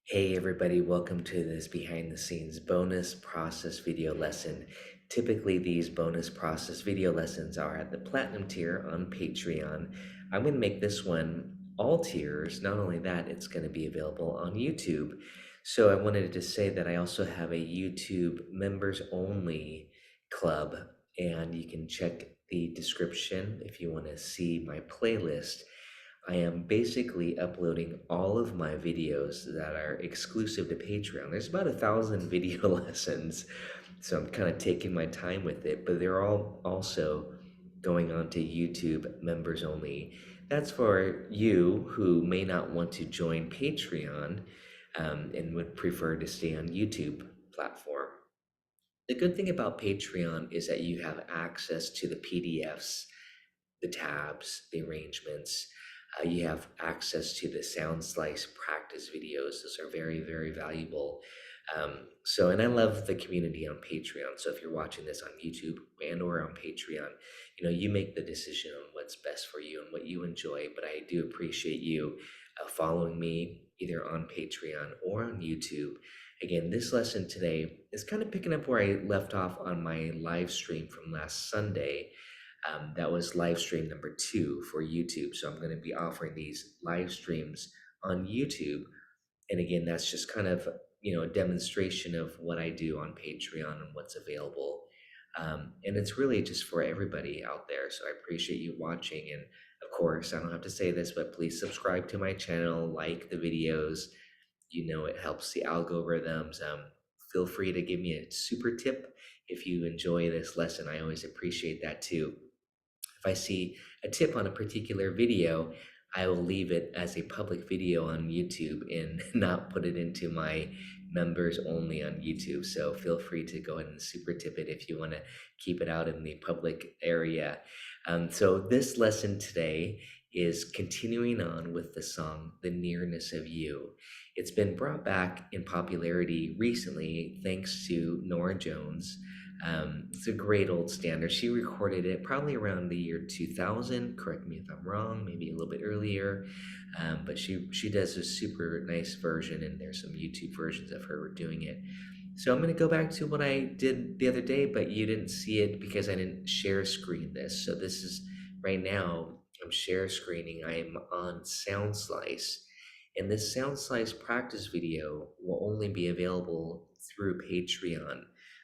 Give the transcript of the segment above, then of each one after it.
Hey everybody, welcome to this behind the scenes bonus process video lesson. Typically these bonus process video lessons are at the platinum tier on Patreon. I'm going to make this one all tiers. Not only that, it's going to be available on YouTube. So I wanted to say that I also have a YouTube members only club, and you can check the description if you want to see my playlist. I am basically uploading all of my videos that are exclusive to Patreon. There's about 1,000 video lessons, so I'm kind of taking my time with it, but they're all also going on to YouTube members only. That's for you who may not want to join Patreon and would prefer to stay on YouTube platform. The good thing about Patreon is that you have access to the PDFs, the tabs, the arrangements. You have access to the Soundslice practice videos. Those are very, very valuable. And I love the community on Patreon. So if you're watching this on YouTube and or on Patreon, you make the decision on what's best for you and what you enjoy. But I do appreciate you following me either on Patreon or on YouTube. Again, this lesson today is kind of picking up where I left off on my live stream from last Sunday. That was live stream number 2 for YouTube. So I'm going to be offering these live streams on YouTube. And again, that's just kind of, a demonstration of what I do on Patreon and what's available. And it's really just for everybody out there. So I appreciate you watching. And of course, I don't have to say this, but please subscribe to my channel, like the videos. It helps the algorithms. Feel free to give me a super tip if you enjoy this lesson. I always appreciate that too. If I see a tip on a particular video, I will leave it as a public video on YouTube and not put it into my members only on YouTube. So feel free to go ahead and super tip it if you want to keep it out in the public area. So this lesson today is continuing on with the song, The Nearness of You. It's been brought back in popularity recently thanks to Norah Jones. It's a great old standard. She recorded it probably around the year 2000. Correct me if I'm wrong, maybe a little bit earlier. But she does a super nice version, and there's some YouTube versions of her doing it. So I'm going to go back to what I did the other day, but you didn't see it because I didn't share screen this. So this is right now, I'm share screening. I am on Soundslice. And this Soundslice practice video will only be available through Patreon.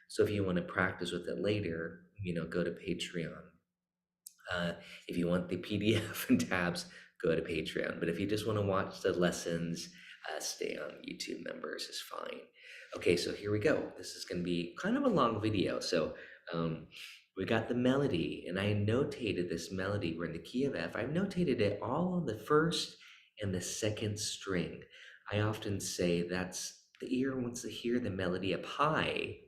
So if you want to practice with it later, go to Patreon. If you want the PDF and tabs, go to Patreon. But if you just want to watch the lessons, stay on YouTube members is fine. Okay, so here we go. This is going to be kind of a long video. So we got the melody, and I notated this melody. We're in the key of F. I've notated it all on the first and the second string. I often say that's the ear wants to hear the melody up high.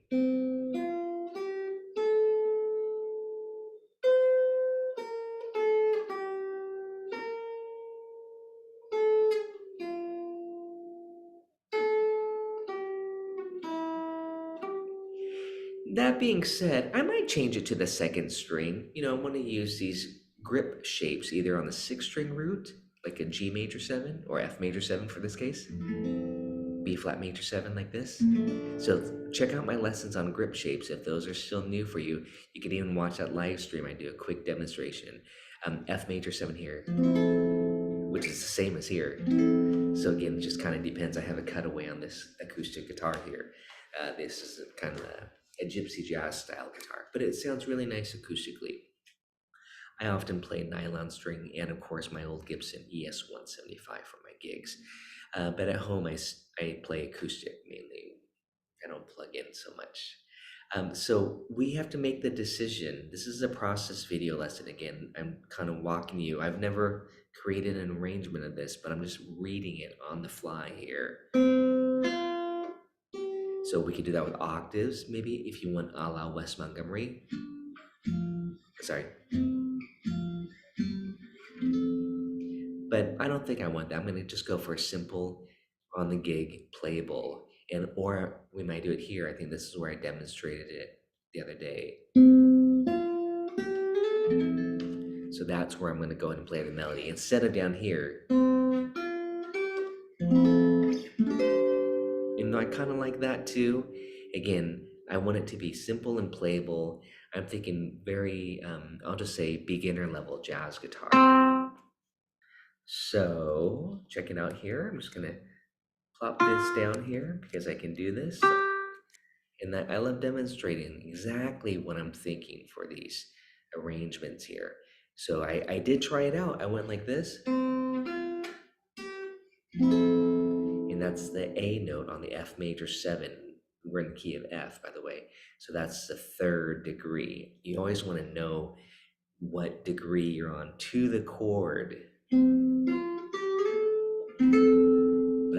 That being said, I might change it to the second string. I want to use these grip shapes either on the 6th string root, like a G major 7, or F major 7 for this case, B flat major 7 like this. So check out my lessons on grip shapes. If those are still new for you, you can even watch that live stream. I do a quick demonstration. F major 7 here, which is the same as here. So again, it just kind of depends. I have a cutaway on this acoustic guitar here. This is kind of a gypsy jazz style guitar, but it sounds really nice acoustically. I often play nylon string and of course my old Gibson ES-175 for my gigs. But at home I play acoustic mainly. I don't plug in so much. So we have to make the decision. This is a process video lesson. Again, I'm kind of walking you. I've never created an arrangement of this, but I'm just reading it on the fly here. So we could do that with octaves, maybe, if you want a la Wes Montgomery. Sorry. But I don't think I want that. I'm going to just go for a simple, on the gig, playable. Or we might do it here. I think this is where I demonstrated it the other day. So that's where I'm going to go ahead and play the melody. Instead of down here. I kind of like that too. Again, I want it to be simple and playable. I'm thinking very, I'll just say beginner level jazz guitar. So check it out here. I'm just gonna plop this down here because I can do this. And that I love demonstrating exactly what I'm thinking for these arrangements here. So I did try it out. I went like this, and that's the A note on the F major 7. We're in the key of F, by the way. So that's the 3rd degree. You always want to know what degree you're on to the chord. But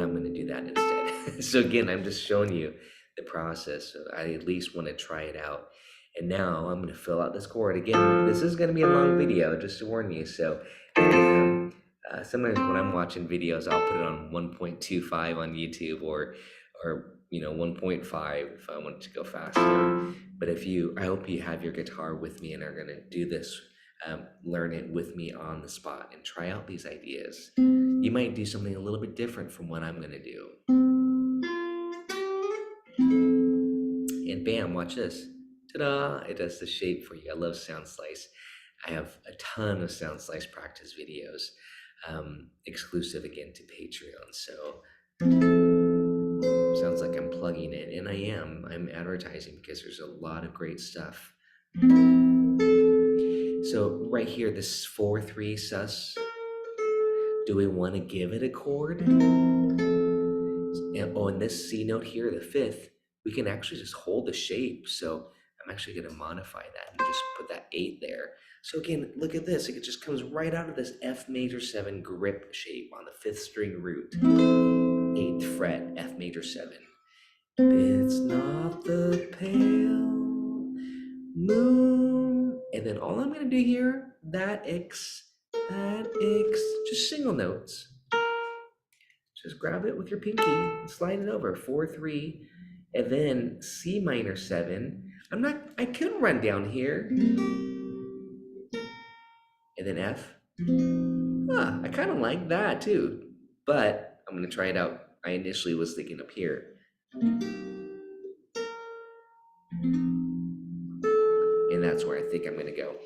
I'm going to do that instead. So again, I'm just showing you the process. So I at least want to try it out. And now I'm going to fill out this chord. Again, this is going to be a long video, just to warn you. So sometimes when I'm watching videos, I'll put it on 1.25 on YouTube or 1.5 if I want it to go faster. But I hope you have your guitar with me and are going to do this, learn it with me on the spot and try out these ideas. You might do something a little bit different from what I'm going to do. And bam, watch this. Ta-da! It does the shape for you. I love Soundslice. I have a ton of Soundslice practice videos, exclusive again to Patreon. So sounds like I'm plugging in, and I am. I'm advertising because there's a lot of great stuff. So right here, this 4/3 sus. Do we want to give it a chord? And this C note here, the 5th, we can actually just hold the shape. So I'm actually going to modify that and just put that 8 there. So again, look at this. It just comes right out of this F major 7 grip shape on the 5th string root. 8th fret, F major 7. It's not the pale moon. And then all I'm going to do here, that X, just single notes. Just grab it with your pinky and slide it over, 4/3, and then C minor 7. I could run down here, and then F. I kind of like that too, but I'm gonna try it out. I initially was thinking up here. And that's where I think I'm gonna go.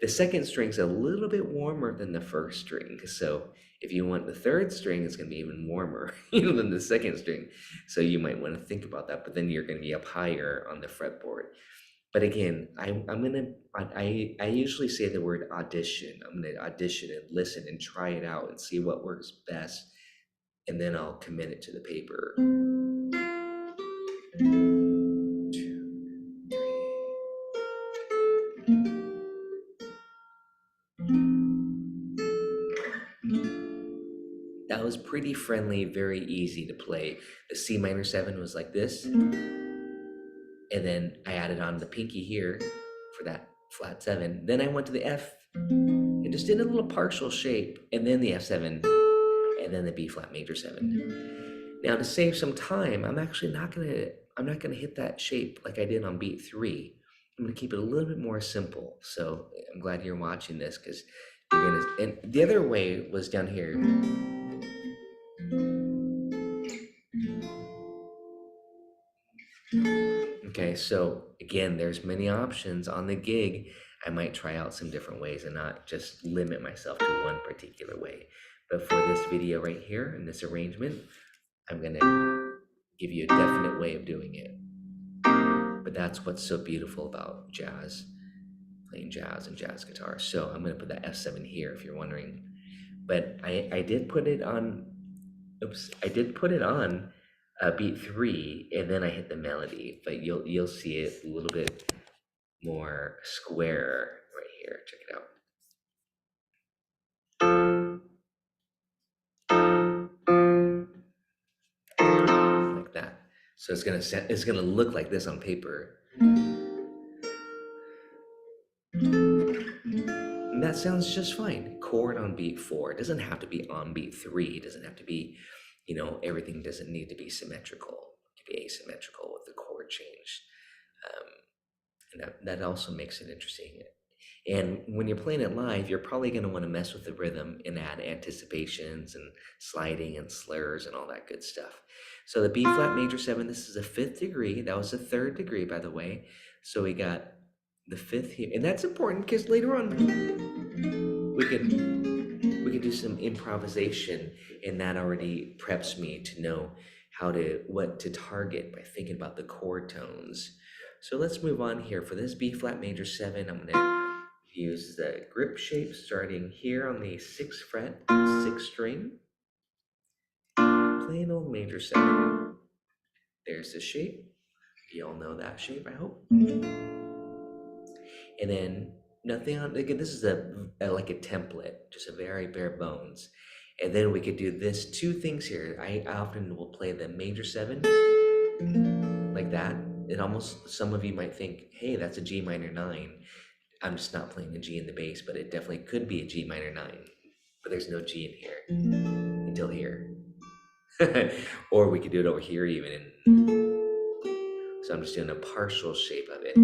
The 2nd string's a little bit warmer than the 1st string, so if you want the 3rd string, it's gonna be even warmer than the 2nd string. So you might want to think about that, but then you're gonna be up higher on the fretboard. But again, I usually say the word audition. I'm gonna audition and listen and try it out and see what works best, and then I'll commit it to the paper. 2, 3. That was pretty friendly, very easy to play. The C minor 7 was like this. And then I added on the pinky here for that flat 7. Then I went to the F and just did a little partial shape, and then the F7, and then the B flat major 7. Now to save some time, I'm not gonna hit that shape like I did on beat 3. I'm gonna keep it a little bit more simple. So I'm glad you're watching this because and the other way was down here. Okay, so again, there's many options on the gig. I might try out some different ways and not just limit myself to one particular way. But for this video right here in this arrangement, I'm gonna give you a definite way of doing it. But that's what's so beautiful about jazz, playing jazz and jazz guitar. So I'm gonna put that F7 here if you're wondering. But I did put it on, beat 3, and then I hit the melody, but you'll see it a little bit more square right here. Check it out. Like that. So it's gonna look like this on paper. And that sounds just fine. Chord on beat 4. It doesn't have to be on beat 3. It doesn't have to be, everything doesn't need to be symmetrical. It can be asymmetrical with the chord change. And that also makes it interesting. And when you're playing it live, you're probably going to want to mess with the rhythm and add anticipations and sliding and slurs and all that good stuff. So the B flat major 7, this is a 5th degree. That was a 3rd degree, by the way. So we got the 5th here. And that's important because later on we could do some improvisation, and that already preps me to know what to target by thinking about the chord tones. So let's move on here. For this B flat major 7, I'm going to use the grip shape starting here on the 6th fret, 6th string, plain old major 7. There's the shape. You all know that shape, I hope. And then nothing on, again, this is like a template, just a very bare bones. And then we could do this 2 things here. I often will play the major 7 like that. And almost some of you might think, hey, that's a G minor 9. I'm just not playing a G in the bass, but it definitely could be a G minor 9. But there's no G in here until here. Or we could do it over here even. So I'm just doing a partial shape of it.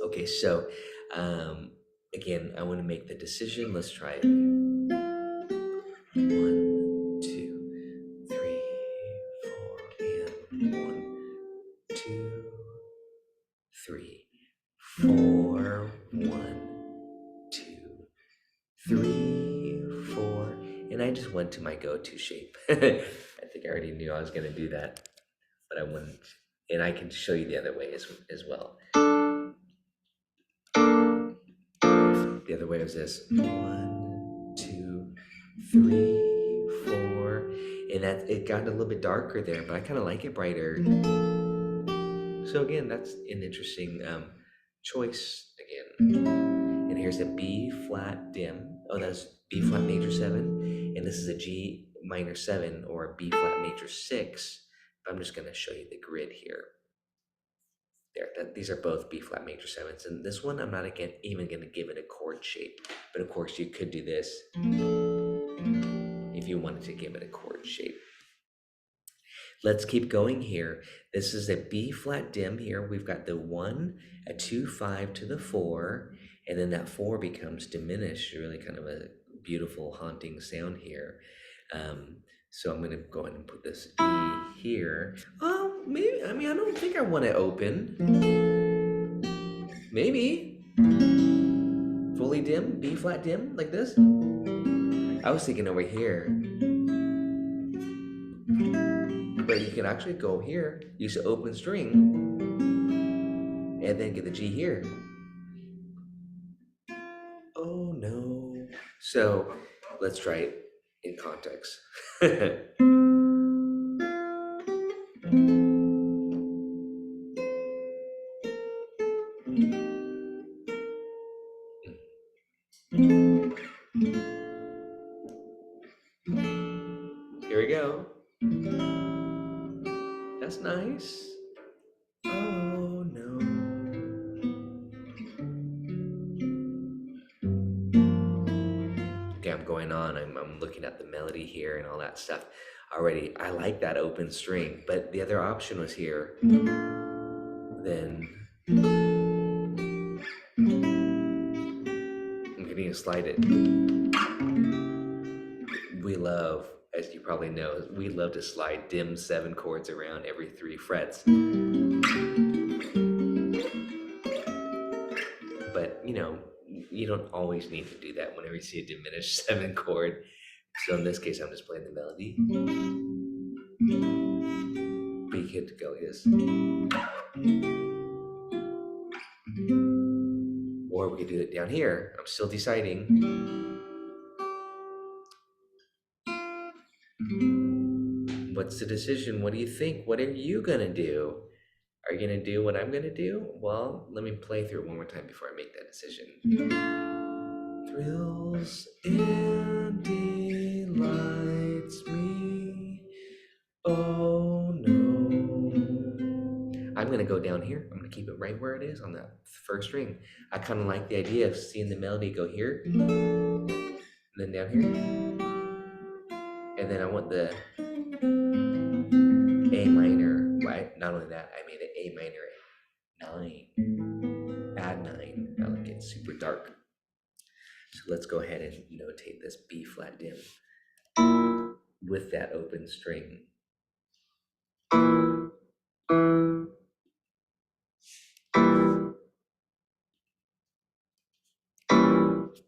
Okay, so again, I want to make the decision. Let's try it. 1, 2, 3, 4, and 1, 2, 3, 4, 1, 2, 3, 4, and I just went to my go-to shape. I think I already knew I was going to do that, but I wouldn't, and I can show you the other way as well. The other way was this: 1, 2, 3, 4, and that it got a little bit darker there, but I kind of like it brighter. So again, that's an interesting choice again. And here's a B flat dim. Oh, that's B flat major 7, and this is a G minor 7 or a B flat major 6. I'm just going to show you the grid here. There, these are both B flat major 7s, and this one I'm not even going to give it a chord shape, but of course you could do this if you wanted to give it a chord shape. Let's keep going here. This is a B flat dim here. We've got the 1, a 2, 5 to the 4, and then that 4 becomes diminished, really kind of a beautiful haunting sound here. So I'm going to go ahead and put this E here. Maybe, I don't think I want it open. Maybe. Fully dim, B flat dim, like this. I was thinking over here. But you can actually go here, use the open string, and then get the G here. Oh no. So let's try it in context. Here we go. That's nice. Oh no. Okay, I'm going on. I'm looking at the melody here and all that stuff already. I like that open string, but the other option was here. Then I'm going to slide it. We love, as you probably know, we love to slide dim 7 chords around every 3 frets. But, you don't always need to do that whenever you see a diminished 7 chord. So in this case, I'm just playing the melody. But you could go like this. Or we could do it down here. I'm still deciding. What's the decision? What do you think? What are you going to do? Are you going to do what I'm going to do? Well, let me play through it one more time before I make that decision. Thrills and delights me. Oh no. I'm going to go down here. I'm going to keep it right where it is on that first string. I kind of like the idea of seeing the melody go here, and then down here. And then I want the A minor, right? Not only that, I made an A minor 9. get super dark. So let's go ahead and notate this B flat dim with that open string.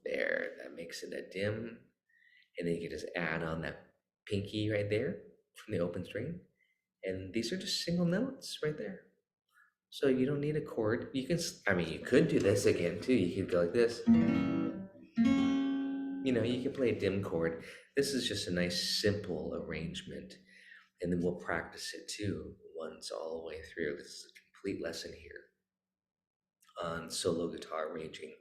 There, that makes it a dim. And then you can just add on that pinky right there from the open string. And these are just single notes right there. So you don't need a chord. You can, you could do this again too. You could go like this. You can play a dim chord. This is just a nice simple arrangement. And then we'll practice it too once all the way through. This is a complete lesson here on solo guitar arranging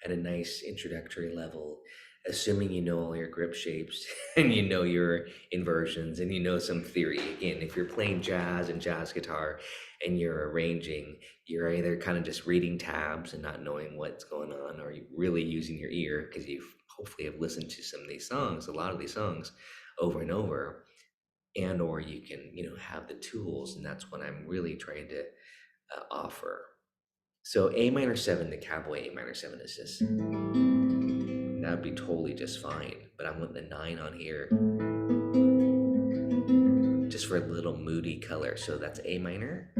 at a nice introductory level, assuming you know all your grip shapes and you know your inversions and you know some theory. Again, if you're playing jazz and jazz guitar and you're arranging, you're either kind of just reading tabs and not knowing what's going on, or you're really using your ear because you hopefully have listened to some of these songs, a lot of these songs, over and over, and or you can have the tools, and that's what I'm really trying to offer. So A minor 7 to cowboy A minor 7 is just, that would be totally just fine. But I want the 9 on here just for a little moody color. So that's A minor.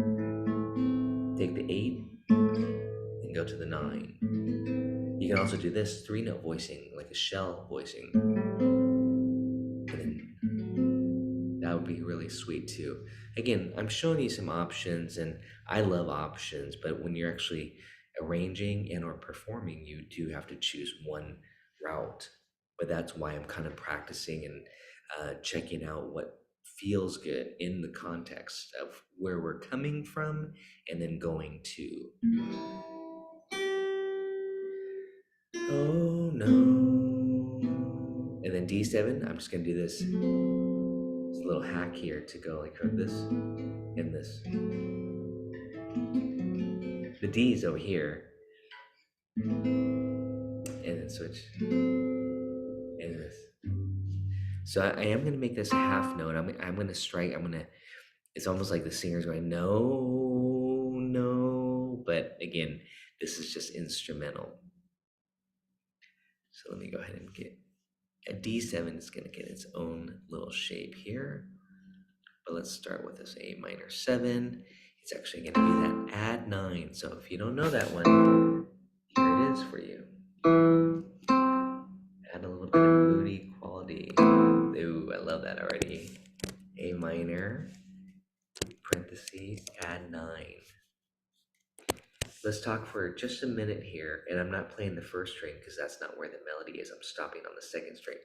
Take the 8 and go to the 9. You can also do this 3-note voicing, like a shell voicing. And then that would be really sweet too. Again, I'm showing you some options, and I love options, but when you're actually arranging and or performing, you do have to choose one route. But that's why I'm kind of practicing and checking out what feels good in the context of where we're coming from, and then going to. Oh no. And then D7, I'm just gonna do this little hack here to go like from this and this. The D's over here, and then switch, and this. So I am gonna make this a half note. I'm gonna strike. It's almost like the singer's going no, no, but again, this is just instrumental. So let me go ahead and get a D7. Is gonna get its own little shape here. But let's start with this A minor 7. It's actually going to be that add 9. So if you don't know that one, here it is for you. Add a little bit of moody quality. Ooh, I love that already. A minor, parentheses, add 9. Let's talk for just a minute here, and I'm not playing the first string because that's not where the melody is. I'm stopping on the second string.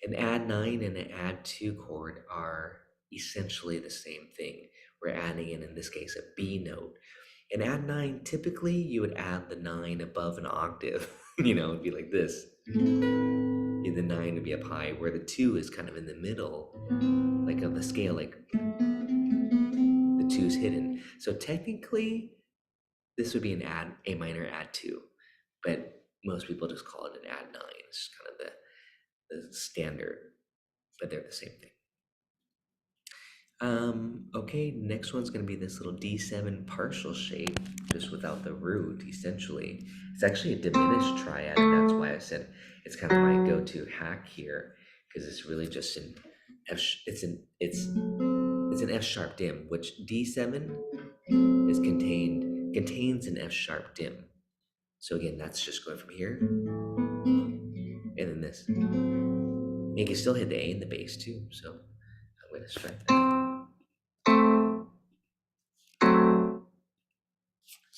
An add 9 and an add 2 chord are essentially the same thing. We're adding in this case, a B note. And add 9, typically you would add the 9 above an octave. It'd be like this. The 9 would be up high, where the 2 is kind of in the middle, like of the scale, like the 2 is hidden. So technically, this would be an A minor add 2, but most people just call it an add 9. It's kind of the standard, but they're the same thing. Okay, next one's gonna be this little D7 partial shape, just without the root, essentially. It's actually a diminished triad, and that's why I said it's kind of my go-to hack here, because it's really just an it's an F sharp dim, which D7 is contains an F sharp dim. So again, that's just going from here, and then this. You can still hit the A in the bass too, so I'm gonna strike that.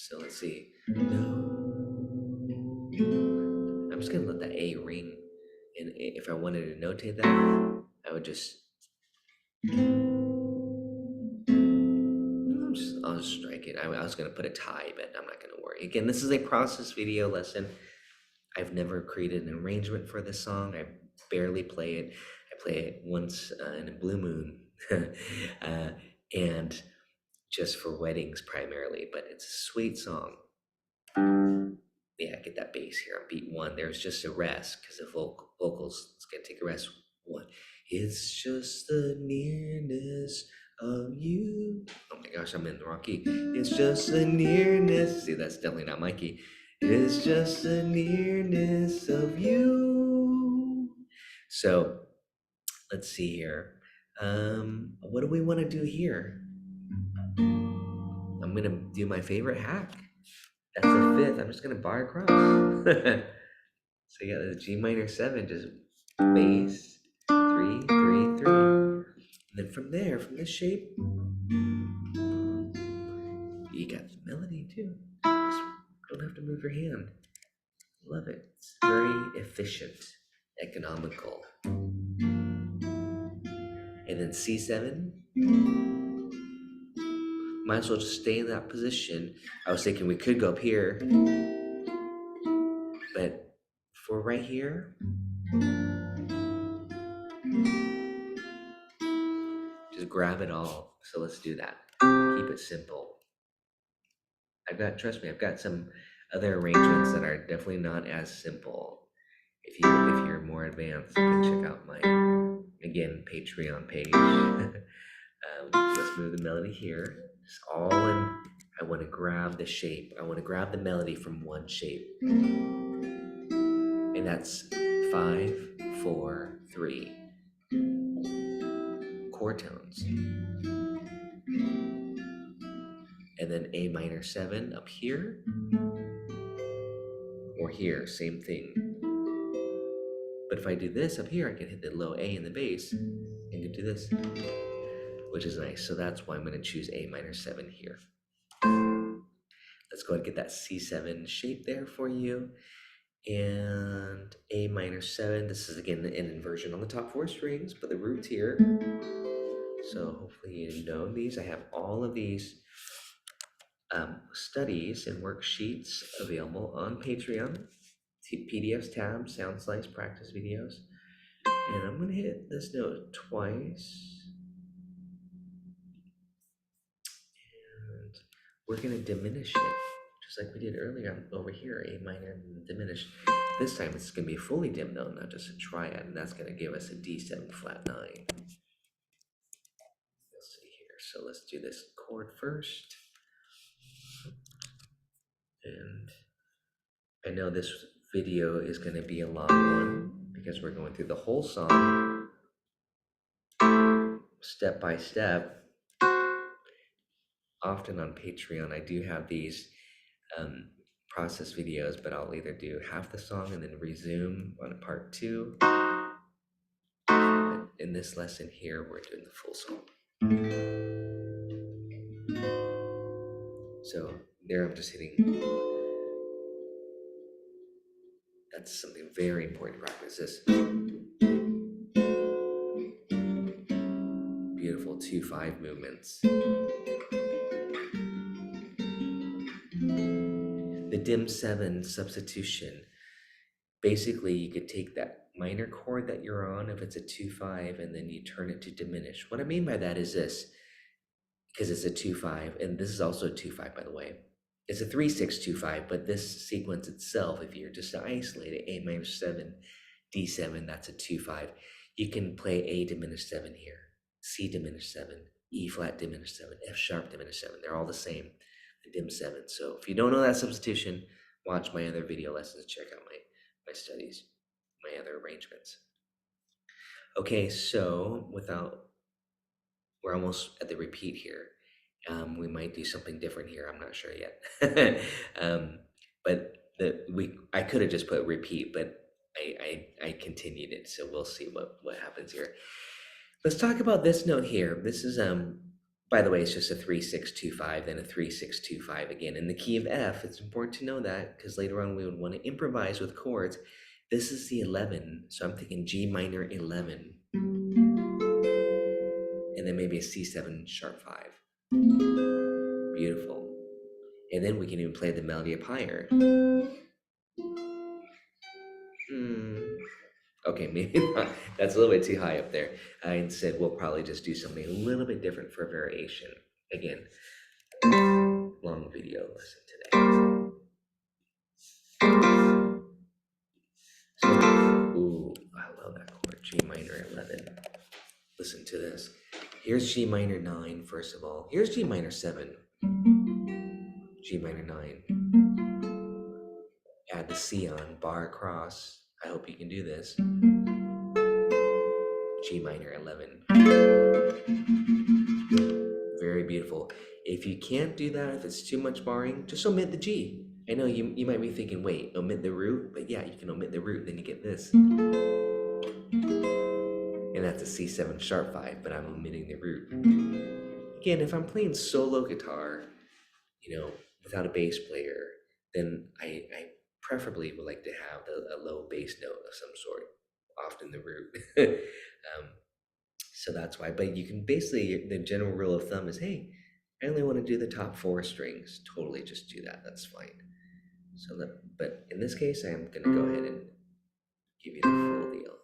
So let's see. I'm just gonna let the A ring, and if I wanted to notate that, I would just, I'll just strike it. I was gonna put a tie, but I'm not gonna worry. Again, this is a process video lesson. I've never created an arrangement for this song. I barely play it. I play it once in a blue moon, and just for weddings primarily. But it's a sweet song. Yeah, get that bass here on beat 1. There's just a rest because the vocals, it's gonna take a rest. 1. It's just the nearness of you. Oh my gosh, I'm in the wrong key. It's just the nearness. See, that's definitely not my key. It's just the nearness of you. So let's see here. What do we want to do here? I'm gonna do my favorite hack. That's a fifth. I'm just gonna bar across. So you got the G minor 7, just bass, 3, 3, 3. And then from there, from this shape, you got the melody too. Just don't have to move your hand. Love it. It's very efficient, economical. And then C7, might as well just stay in that position. I was thinking we could go up here, but for right here, just grab it all. So let's do that. Keep it simple. Trust me, I've got some other arrangements that are definitely not as simple. If you're more advanced, you can check out my, again, Patreon page. Let's move the melody here. It's all in. I want to grab the shape. I want to grab the melody from one shape. And that's 5, 4, 3. Chord tones. And then A minor 7 up here. Or here, same thing. But if I do this up here, I can hit the low A in the bass and can do this, which is nice. So that's why I'm going to choose A minor 7 here. Let's go ahead and get that C7 shape there for you. And A minor 7, this is again an inversion on the top 4 strings, but the root's here. So hopefully you know these. I have all of these studies and worksheets available on Patreon. PDFs tab, Soundslice practice videos. And I'm going to hit this note twice. And we're going to diminish it, just like we did earlier over here, A minor and diminished. This time it's going to be a fully dim note, not just a triad, and that's going to give us a D7 flat 9. Let's see here. So let's do this chord first. And I know this video is going to be a long one because we're going through the whole song step by step. Often on Patreon, I do have these process videos, but I'll either do half the song and then resume on part 2. But in this lesson here, we're doing the full song. So there I'm just hitting. That's something very important to practice. This beautiful 2-5 movements. The dim 7 substitution. Basically, you could take that minor chord that you're on, if it's a 2-5, and then you turn it to diminish. What I mean by that is this, because it's a 2-5, and this is also a 2-5, by the way. It's a 3-6-2-5, but this sequence itself, if you're just to isolate it, A minor 7, D7, that's a 2-5. You can play A diminished 7 here, C diminished 7, E flat diminished 7, F sharp diminished 7. They're all the same, the dim 7. So if you don't know that substitution, watch my other video lessons, check out my studies, my other arrangements. Okay, so we're almost at the repeat here. We might do something different here. I'm not sure yet. But I could have just put repeat, but I continued it. So we'll see what happens here. Let's talk about this note here. This is by the way, it's just a 3-6-2-5, then a 3-6-2-5 again in the key of F. It's important to know that because later on we would want to improvise with chords. This is the 11, so I'm thinking G minor 11, and then maybe a C7 sharp 5. Beautiful. And then we can even play the melody up higher. Okay, maybe not. That's a little bit too high up there. Instead, we'll probably just do something a little bit different for variation. Again, long video lesson today. So, ooh, I love that chord, G minor 11. Listen to this. Here's G minor 9, first of all. Here's G minor 7. G minor 9. have the C on, bar across. I hope you can do this. G minor 11. Very beautiful. If you can't do that, if it's too much barring, just omit the G. I know you might be thinking, wait, omit the root? But yeah, you can omit the root, then you get this. And that's a C7 sharp 5, but I'm omitting the root. Again, if I'm playing solo guitar, without a bass player, then I preferably would like to have a low bass note of some sort, often the root. So that's why. But you can basically, the general rule of thumb is, hey, I only want to do the top 4 strings. Totally just do that. That's fine. But in this case, I'm going to go ahead and give you the full deal.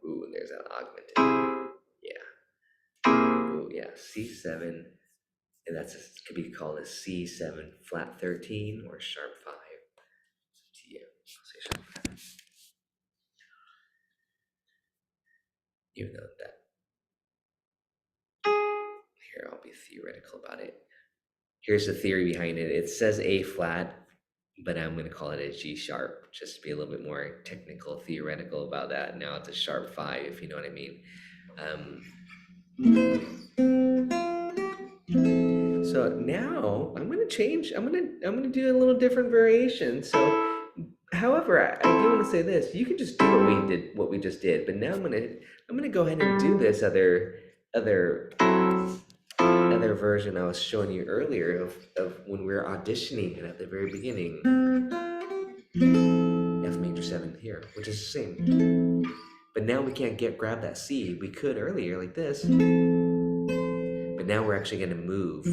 Ooh, and there's that augmented. Yeah. Ooh, yeah. C7. And could be called a C7 flat 13 or sharp 5. It's up to you. I'll say sharp 5. Even though that. Here, I'll be theoretical about it. Here's the theory behind it. It says A flat, but I'm going to call it a G sharp, just to be a little bit more technical, theoretical about that. Now it's a sharp 5, if you know what I mean. So now I'm going to change. I'm going to do a little different variation. So, however, I do want to say this. You could just do what we just did, but now I'm going to go ahead and do this other version I was showing you earlier of when we were auditioning it at the very beginning. F major 7 here, which is the same. But now we can't grab that C. We could earlier like this. But now we're actually going to move.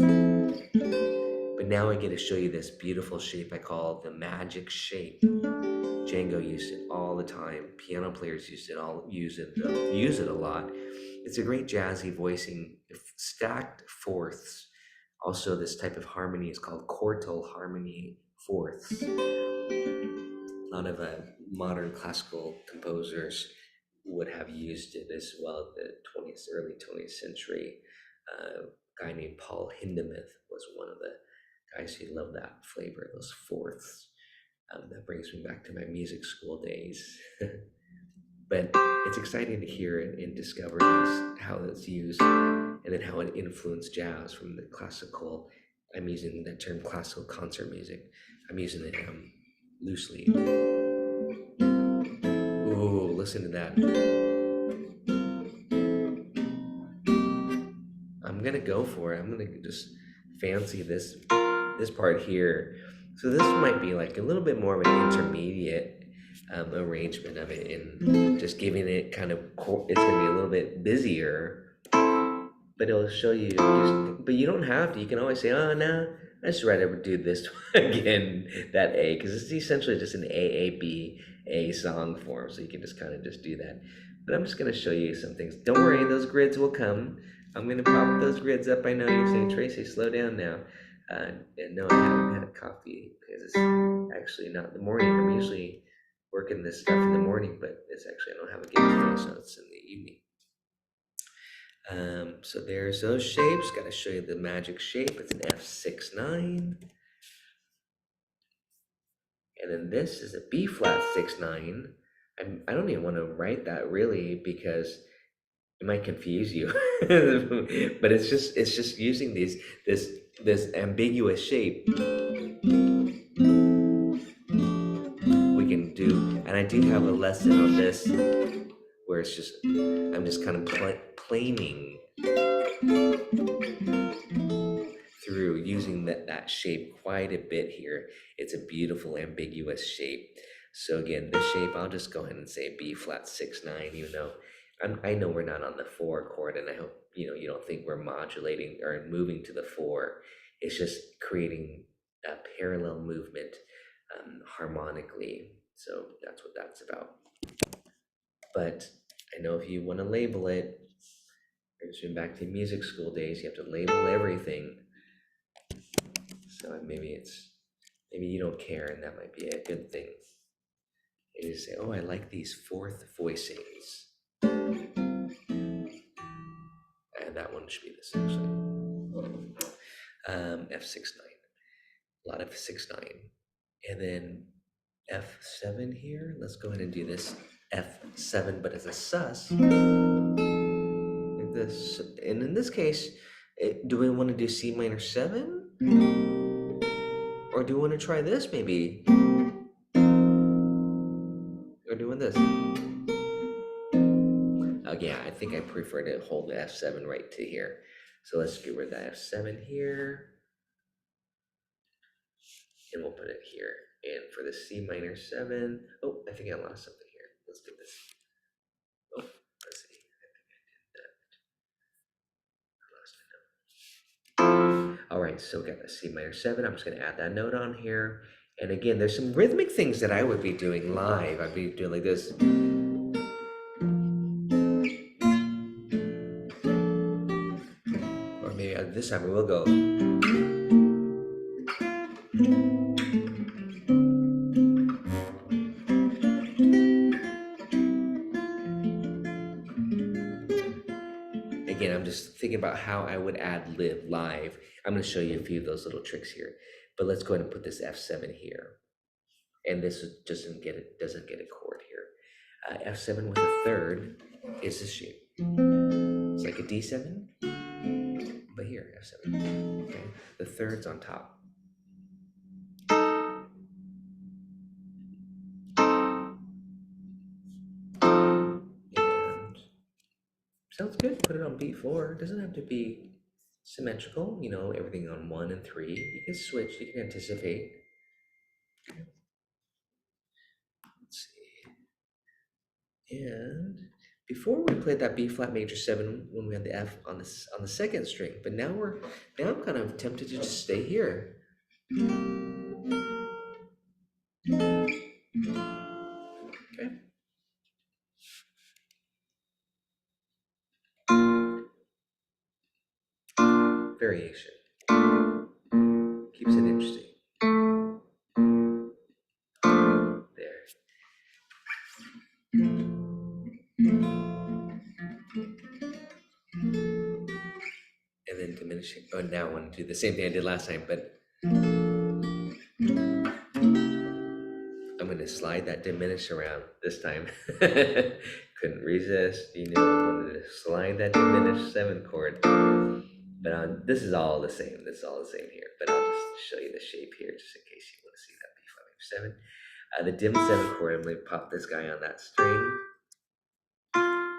But now I get to show you this beautiful shape I call the magic shape. Django used it all the time. Piano players use it a lot. It's a great jazzy voicing, stacked fourths. Also, this type of harmony is called quartal harmony fourths. A lot of modern classical composers would have used it as well. The early 20th century. A guy named Paul Hindemith was one of the guys who loved that flavor, those fourths. That brings me back to my music school days. But it's exciting to hear and discover how it's used, and then how it influenced jazz from the classical. I'm using that term classical concert music. I'm using it loosely. Ooh, listen to that. I'm gonna go for it. I'm gonna just fancy this part here. So this might be like a little bit more of an intermediate arrangement of it, and just giving it kind of, it's gonna be a little bit busier, but it'll show you. But you don't have to. You can always say, oh no, I just rather do this again, that A, because it's essentially just an A song form. So you can just kind of just do that. But I'm just gonna show you some things. Don't worry, those grids will come. I'm gonna pop those grids up. I know you're saying, Tracy, slow down now. And no, I haven't had coffee because it's actually not the morning. I'm usually working this stuff in the morning, but it's actually, I don't have a game today, so it's in the evening. So there's those shapes. Got to show you the magic shape. It's an F6-9. And then this is a B flat 6-9. I don't even want to write that really because it might confuse you. But it's just using this ambiguous shape. We can do, and I do have a lesson on this where it's just, I'm just kind of planing through using that shape quite a bit here. It's a beautiful ambiguous shape. So again, this shape, I'll just go ahead and say B flat 6-9, even though I know we're not on the 4 chord, and I hope you don't think we're modulating or moving to the 4. It's just creating a parallel movement harmonically. So that's what that's about. But I know if you want to label it, brings back to music school days, you have to label everything. So maybe you don't care, and that might be a good thing. You just say, oh, I like these fourth voicings. And that one should be this actually. F6-9. A lot of 6-9. And then F7 here. Let's go ahead and do this F7, but as a sus, like this. And in this case, do we want to do C minor 7? Or do we want to try this maybe? Or doing this? Yeah, I think I prefer to hold the F7 right to here. So let's get rid of that F7 here. And we'll put it here. And for the C minor 7, oh, I think I lost something here. Let's do this. Oh, let's see. I think I did that. I lost a note. All right, so we got the C minor 7. I'm just going to add that note on here. And again, there's some rhythmic things that I would be doing live. I'd be doing like this. Or maybe this time we will go. Again, I'm just thinking about how I would ad lib live. I'm going to show you a few of those little tricks here. But let's go ahead and put this F7 here. And this doesn't get a chord here. F7 with a third is this shape. It's like a D7, but here, F7. Okay, the third's on top. And sounds good. Put it on B4. It doesn't have to be symmetrical. You know, everything on 1 and 3. You can switch. You can anticipate. Let's see. And before we played that B flat major 7 when we had the F on the second string, but now I'm kind of tempted to just stay here. Okay. Variation. Keeps it interesting. There. And then diminishing. Oh, now I want to do the same thing I did last time, but I'm going to slide that diminish around this time. Couldn't resist. You know, I wanted to slide that diminished 7 chord. But this is all the same. This is all the same here. But I'll just show you the shape here just in case you want to see that B flat major 7. The dim 7 chord, I'm going to pop this guy on that string. I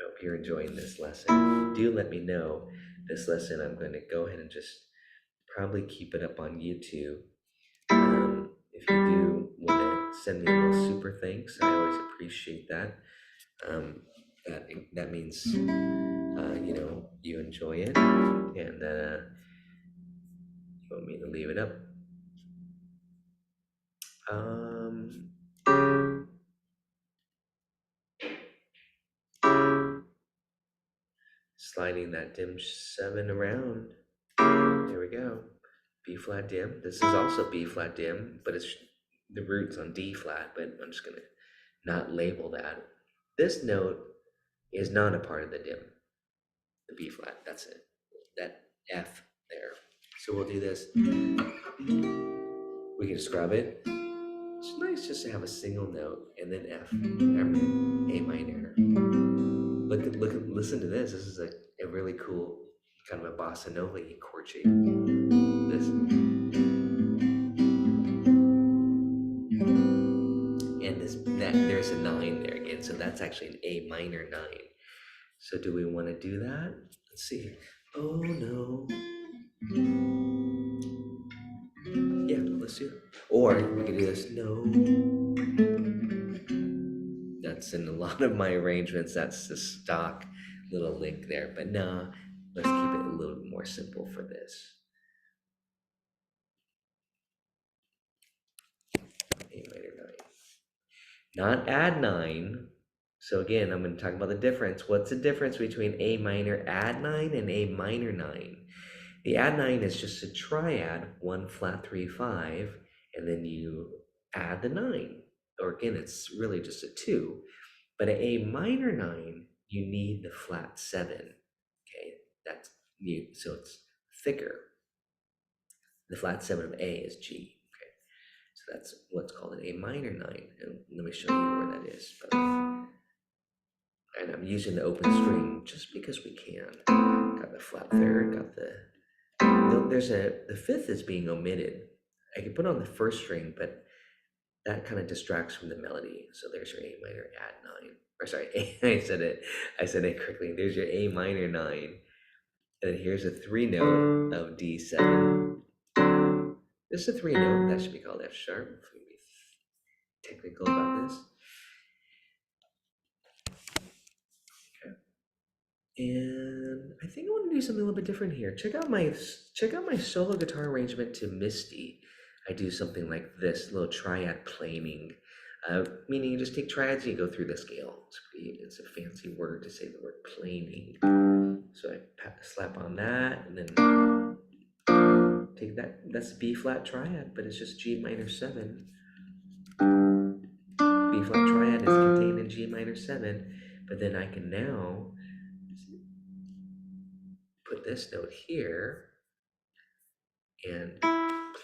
hope you're enjoying this lesson. Do let me know this lesson. I'm going to go ahead and just probably keep it up on YouTube. If you do want to send me a little super thanks, I always appreciate that. That means you know, you enjoy it, and you want me to leave it up. Sliding that dim 7 around. There we go. B flat dim. This is also B flat dim, but it's the root's on D flat, but I'm just gonna not label that. This note is not a part of the dim. The B flat, that's it. That F there. So we'll do this. We can scrub it. It's nice just to have a single note and then F. A minor. Listen to this. This is a really cool kind of a bossa nova chord shape. This. And there's a 9 there again, so that's actually an A minor 9. So do we want to do that? Let's see. Oh no. Yeah, let's do it. Or we can do this. No. That's in a lot of my arrangements. That's the stock little lick there. But nah, let's keep it a little bit more simple for this. A minor 9. Not add 9. So again, I'm going to talk about the difference. What's the difference between A minor add 9 and A minor 9? The add 9 is just a triad, 1 flat 3 5, and then you add the 9. Or again, it's really just a 2. But an A minor 9, you need the flat 7. Okay, that's new, so it's thicker. The flat 7 of A is G. Okay, that's what's called an A minor 9. And let me show you where that is, by the way. And I'm using the open string just because we can. Got the flat third, got the fifth is being omitted. I could put on the first string, but that kind of distracts from the melody. So there's your A minor add 9. Or sorry, I said it correctly. There's your A minor 9. And then here's a 3 note of D7. This is a 3 note, that should be called F sharp. If we be technical about this. Okay. And I think I want to do something a little bit different here. Check out my solo guitar arrangement to Misty. I do something like this, little triad planing. Meaning you just take triads and you go through the scale. It's a fancy word to say the word planing. So I slap on that and then take that. That's B flat triad, but it's just G minor 7. B flat triad is contained in G minor 7, but then I can now put this note here and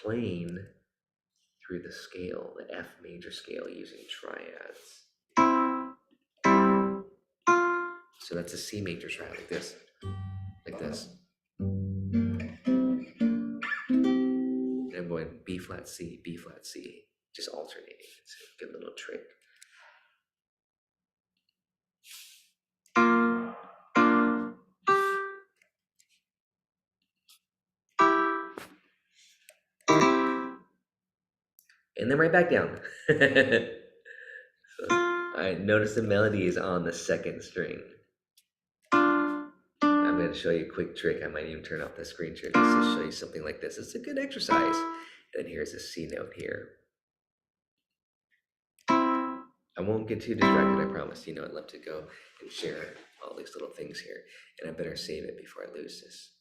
plane through the scale, the F major scale using triads. So that's a C major triad like this, like this. And I'm going B flat C, just alternating. It's a good little trick. And then right back down. So I notice the melody is on the second string. I'm going to show you a quick trick. I might even turn off the screen share just to show you something like this. It's a good exercise. And here's a C note here. I won't get too distracted, I promise. You know, I'd love to go and share all these little things here. And I better save it before I lose this.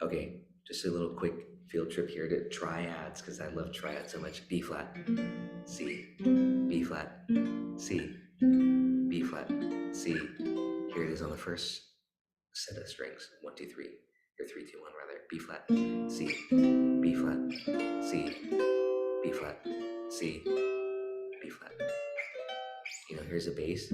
Okay, just a little quick field trip here to triads, because I love triads so much. B flat, C, B flat, C, B flat, C. Here it is on the first set of strings. 1, 2, 3, or 3, 2, 1 rather. B flat, C, B flat, C, B flat, C, B flat. You know, here's a bass.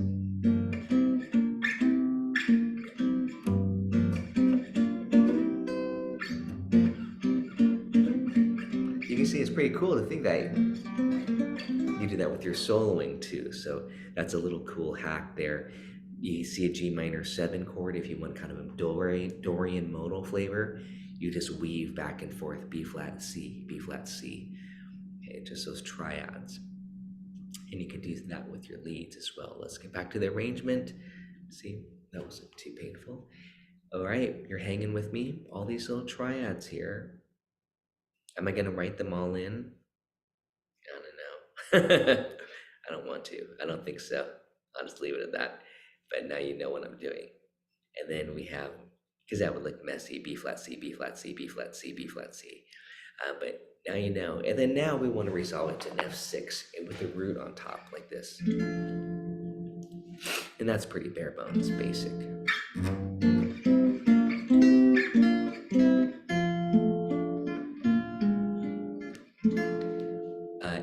You can see it's pretty cool to think that you do that with your soloing too. So that's a little cool hack there. You see a G minor 7 chord. If you want kind of a Dorian modal flavor, you just weave back and forth B flat C, B flat C. Okay, just those triads. And you can do that with your leads as well. Let's get back to the arrangement. See, that wasn't too painful. All right, you're hanging with me. All these little triads here. Am I gonna write them all in? I don't know. I don't want to. I don't think so. I'll just leave it at that. But now you know what I'm doing. And then we have, because that would look messy, B flat C, B flat C, B flat C, B flat C. But now you know. And then now we want to resolve it to an F6 with the root on top like this. And that's pretty bare bones, basic.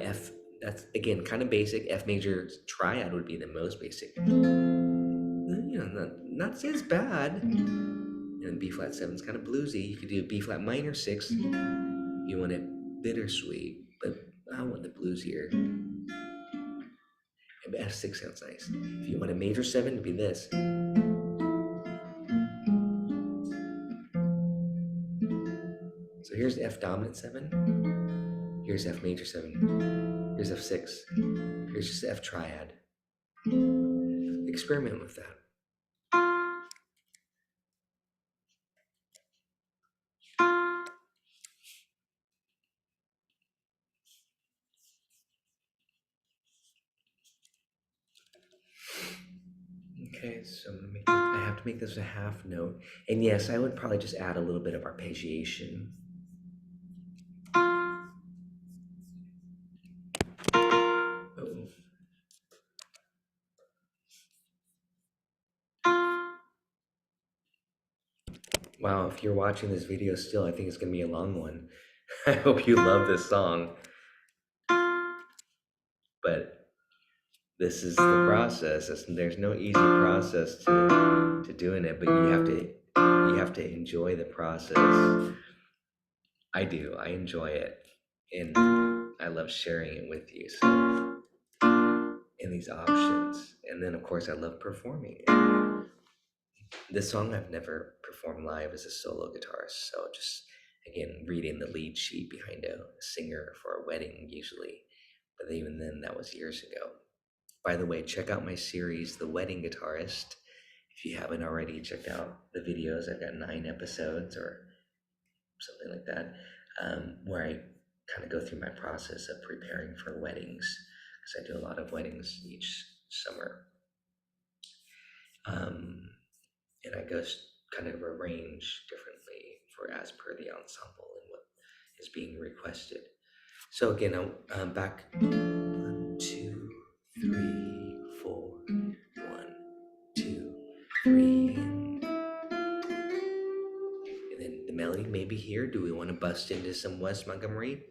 F, that's again kind of basic. F major triad would be the most basic. You know, not as bad. And B flat 7 is kind of bluesy. You could do B flat minor 6. You want it bittersweet, but I want the bluesier. And F6 sounds nice. If you want a major 7, it'd be this. So here's F dominant 7. Here's F major 7. Here's F6. Here's just F triad. Experiment with that. Okay, so I have to make this a half note. And yes, I would probably just add a little bit of arpeggiation. Oh. Wow, if you're watching this video still, I think it's going to be a long one. I hope you love this song, but this is the process. There's no easy process to doing it, but you have to enjoy the process. I do. I enjoy it, and I love sharing it with you. So, and these options, and then of course I love performing it. This song I've never performed live as a solo guitarist, so just again reading the lead sheet behind a singer for a wedding usually, but even then that was years ago. By the way, check out my series, The Wedding Guitarist. If you haven't already checked out the videos, I've got 9 episodes or something like that, where I kind of go through my process of preparing for weddings, because I do a lot of weddings each summer. And I go kind of arrange differently for as per the ensemble and what is being requested. So again, I'm back. 1, 2, 3, 4. 1, 2, 3. And then the melody maybe here. Do we want to bust into some Wes Montgomery?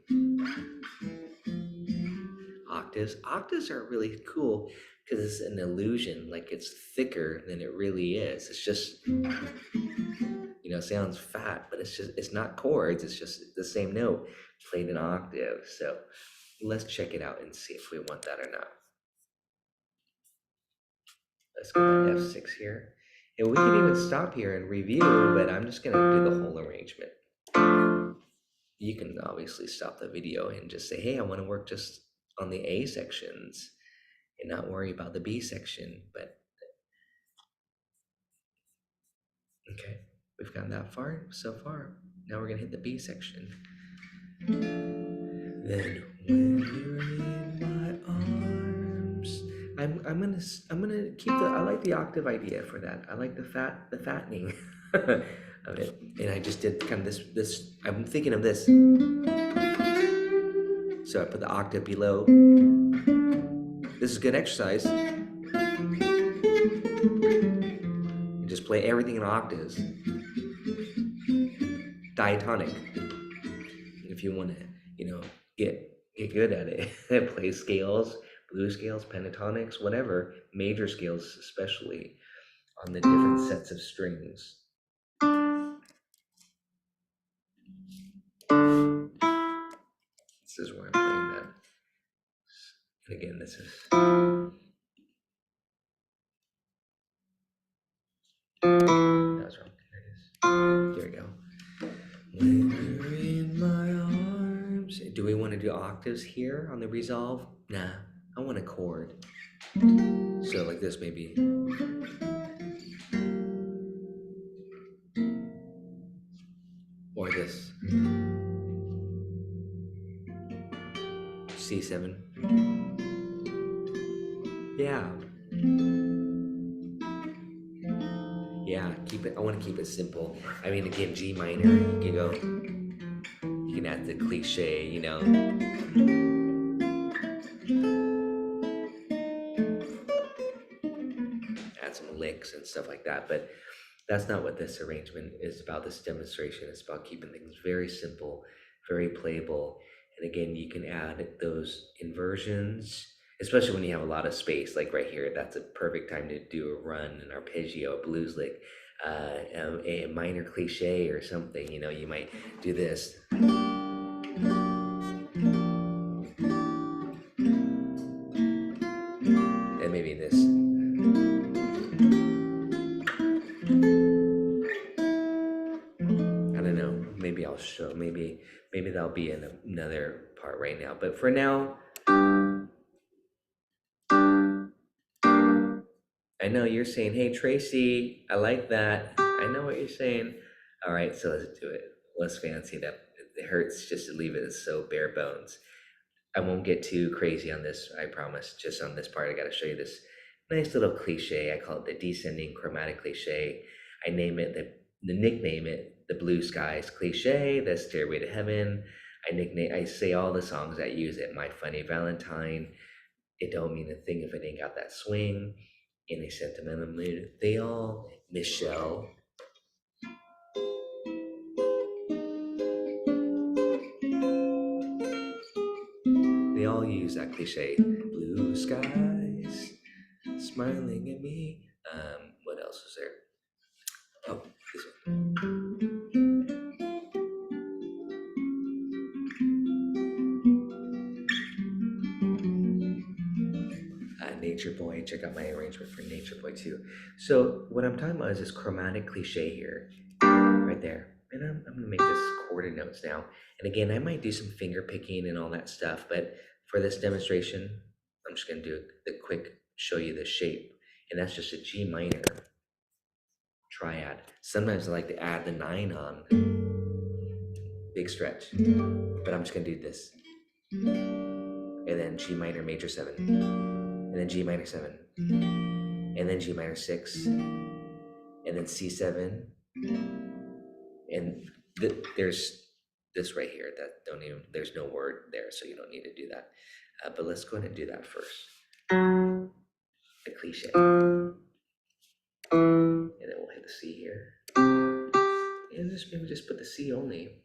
Octaves. Octaves are really cool because it's an illusion, like it's thicker than it really is. It's just, sounds fat, but it's not chords. It's just the same note played in octave. So let's check it out and see if we want that or not. Let's go to F6 here. And we can even stop here and review, but I'm just gonna do the whole arrangement. You can obviously stop the video and just say, hey, I want to work just on the A sections and not worry about the B section. But okay, we've gotten that far so far. Now we're gonna hit the B section. Then when you're in my arms, I'm gonna keep I like the octave idea for that. I like the fattening of it. And I just did kind of this. I'm thinking of this. So I put the octave below. This is good exercise. And just play everything in octaves. Diatonic. If you want to, get good at it, play scales, blues scales, pentatonics, whatever, major scales especially, on the different sets of strings. This is where I'm playing that. And again, this is. That was wrong. There it is. Here we go. When you're in my arms. Do we want to do octaves here on the resolve? Nah, I want a chord. So like this maybe. Or this. C7. Yeah. Yeah, keep it. I want to keep it simple. I mean, again, G minor, you can go. You can add the cliche, add some licks and stuff like that. But that's not what this arrangement is about. This demonstration is about keeping things very simple, very playable. And again, you can add those inversions, especially when you have a lot of space, like right here. That's a perfect time to do a run, an arpeggio, a blues lick, a minor cliche or something. You might do this. And maybe this. I don't know. Maybe I'll show. Maybe that'll be in another part right now. But for now, I know you're saying, hey, Tracy, I like that. I know what you're saying. All right, so let's do it. Let's fancy it up. It hurts just to leave it as so bare bones. I won't get too crazy on this, I promise. Just on this part, I got to show you this nice little cliche. I call it the descending chromatic cliche. I nickname it the Blue Skies cliche, the Stairway to Heaven. I say all the songs I use it. My Funny Valentine. It don't mean a thing if it ain't got that swing. In a sentimental mood, they all. Michelle. I'll use that cliche. Blue skies smiling at me. What else is there? Oh, this one. Nature Boy. Check out my arrangement for Nature Boy too. So what I'm talking about is this chromatic cliche here, right there. And I'm gonna make this chorded notes now. And again, I might do some finger picking and all that stuff, but for this demonstration, I'm just gonna do the quick show you the shape. And that's just a G minor triad. Sometimes I like to add the 9 on, big stretch, but I'm just gonna do this. And then G minor major 7, and then G minor 7, and then G minor 6, and then C7, and there's this right here that there's no word there, so you don't need to do that. But let's go ahead and do that first. The cliche. And then we'll hit the C here. And maybe just put the C only.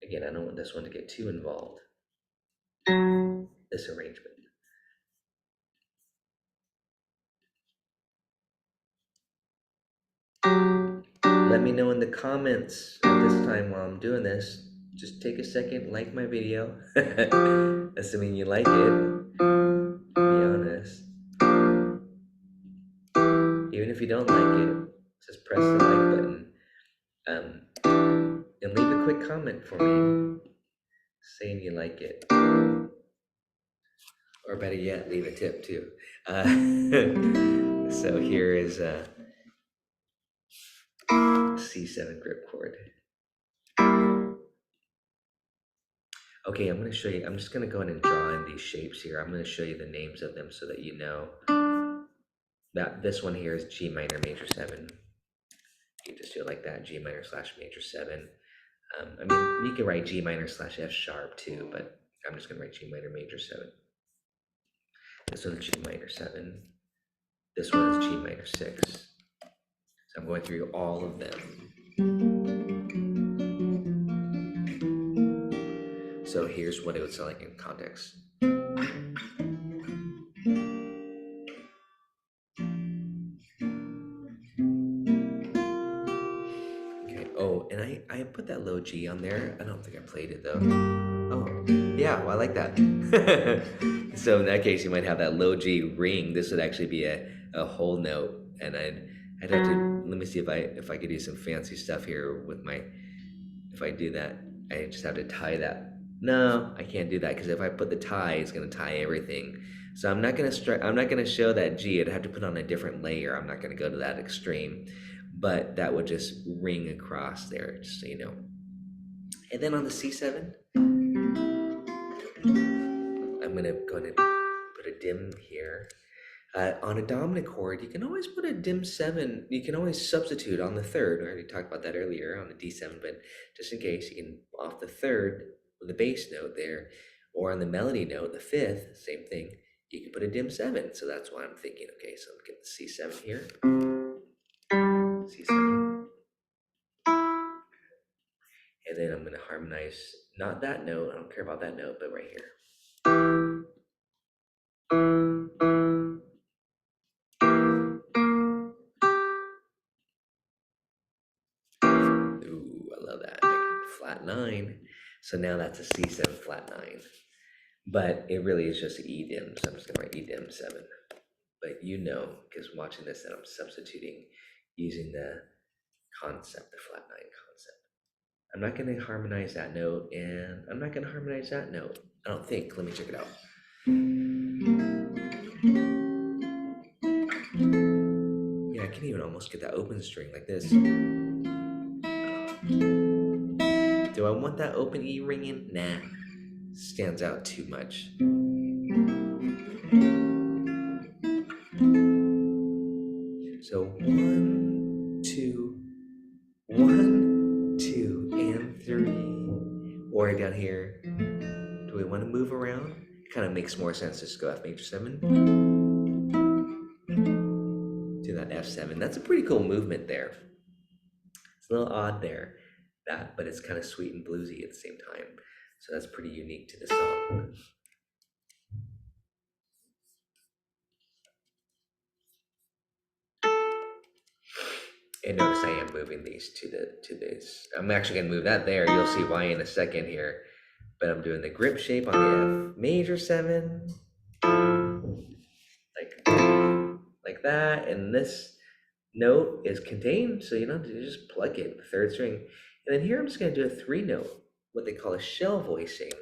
Again, I don't want this one to get too involved. This arrangement. Let me know in the comments at this time while I'm doing this. Just take a second, like my video. Assuming you like it. Be honest. Even if you don't like it, just press the like button. And leave a quick comment for me saying you like it. Or better yet, leave a tip too. So here is a C7 grip chord. Okay, I'm going to show you. I'm just going to go ahead and draw in these shapes here. I'm going to show you the names of them so that you know that this one here is G minor major 7. You just do it like that, G minor / major 7. I mean, you can write G minor / F sharp too, but I'm just going to write G minor major 7. This one's G minor 7. This one is G minor 6. So I'm going through all of them. So here's what it would sound like in context. Okay, oh, and I put that low G on there. I don't think I played it though. Oh, yeah, well, I like that. So in that case, you might have that low G ring. This would actually be a whole note. And I'd have to, let me see if I could do some fancy stuff here with my, if I do that, I just have to tie that. No, I can't do that because if I put the tie, it's going to tie everything. So I'm not going to show that G. I'd have to put on a different layer. I'm not going to go to that extreme, but that would just ring across there, just so you know. And then on the C7, I'm going to go ahead and put a dim here. On a dominant chord, you can always put a dim 7. You can always substitute on the 3rd. I already talked about that earlier on the D7, but just in case, you can off the 3rd with the bass note there, or on the melody note, the 5th, same thing. You can put a dim 7. So that's why I'm thinking, okay, so I'm get the C7 here. C7. And then I'm going to harmonize, not that note, I don't care about that note, but right here. Ooh, I love that. Flat 9. So now that's a C7 flat 9. But it really is just E dim, so I'm just going to write E dim 7. But you know, because watching this, that I'm substituting using the concept, the flat 9 concept. I'm not going to harmonize that note, and I'm not going to harmonize that note. I don't think. Let me check it out. Yeah, I can even almost get that open string like this. Do I want that open E ringing? Nah. Stands out too much. So 1, 2, 1, 2, and 3. Or down here, do we want to move around? It kind of makes more sense to just go F major 7. Do that F7. That's a pretty cool movement there. It's a little odd there, but it's kind of sweet and bluesy at the same time. So that's pretty unique to the song. And notice I am moving these to this. I'm actually gonna move that there. You'll see why in a second here. But I'm doing the grip shape on the F major 7, like that, and this note is contained, so you don't have to just pluck it, the third string. And then here I'm just gonna do a 3-note, what they call a shell voicing,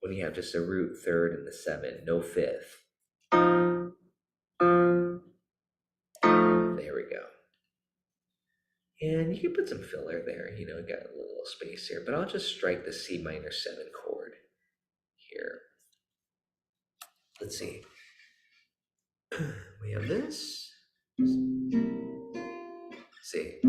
when you have just a root third and the 7, no fifth. There we go. And you can put some filler there, you know, got a little space here, but I'll just strike the C minor 7 chord here. Let's see. We have this. Let's see.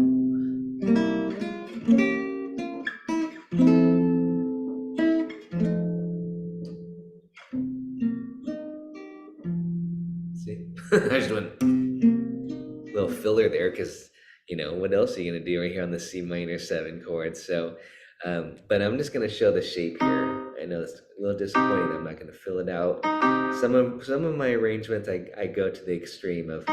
See, I just went a little filler there because, you know, what else are you gonna do right here on the C minor 7 chord? So, but I'm just gonna show the shape here. I know it's a little disappointing. I'm not gonna fill it out. Some of my arrangements, I go to the extreme of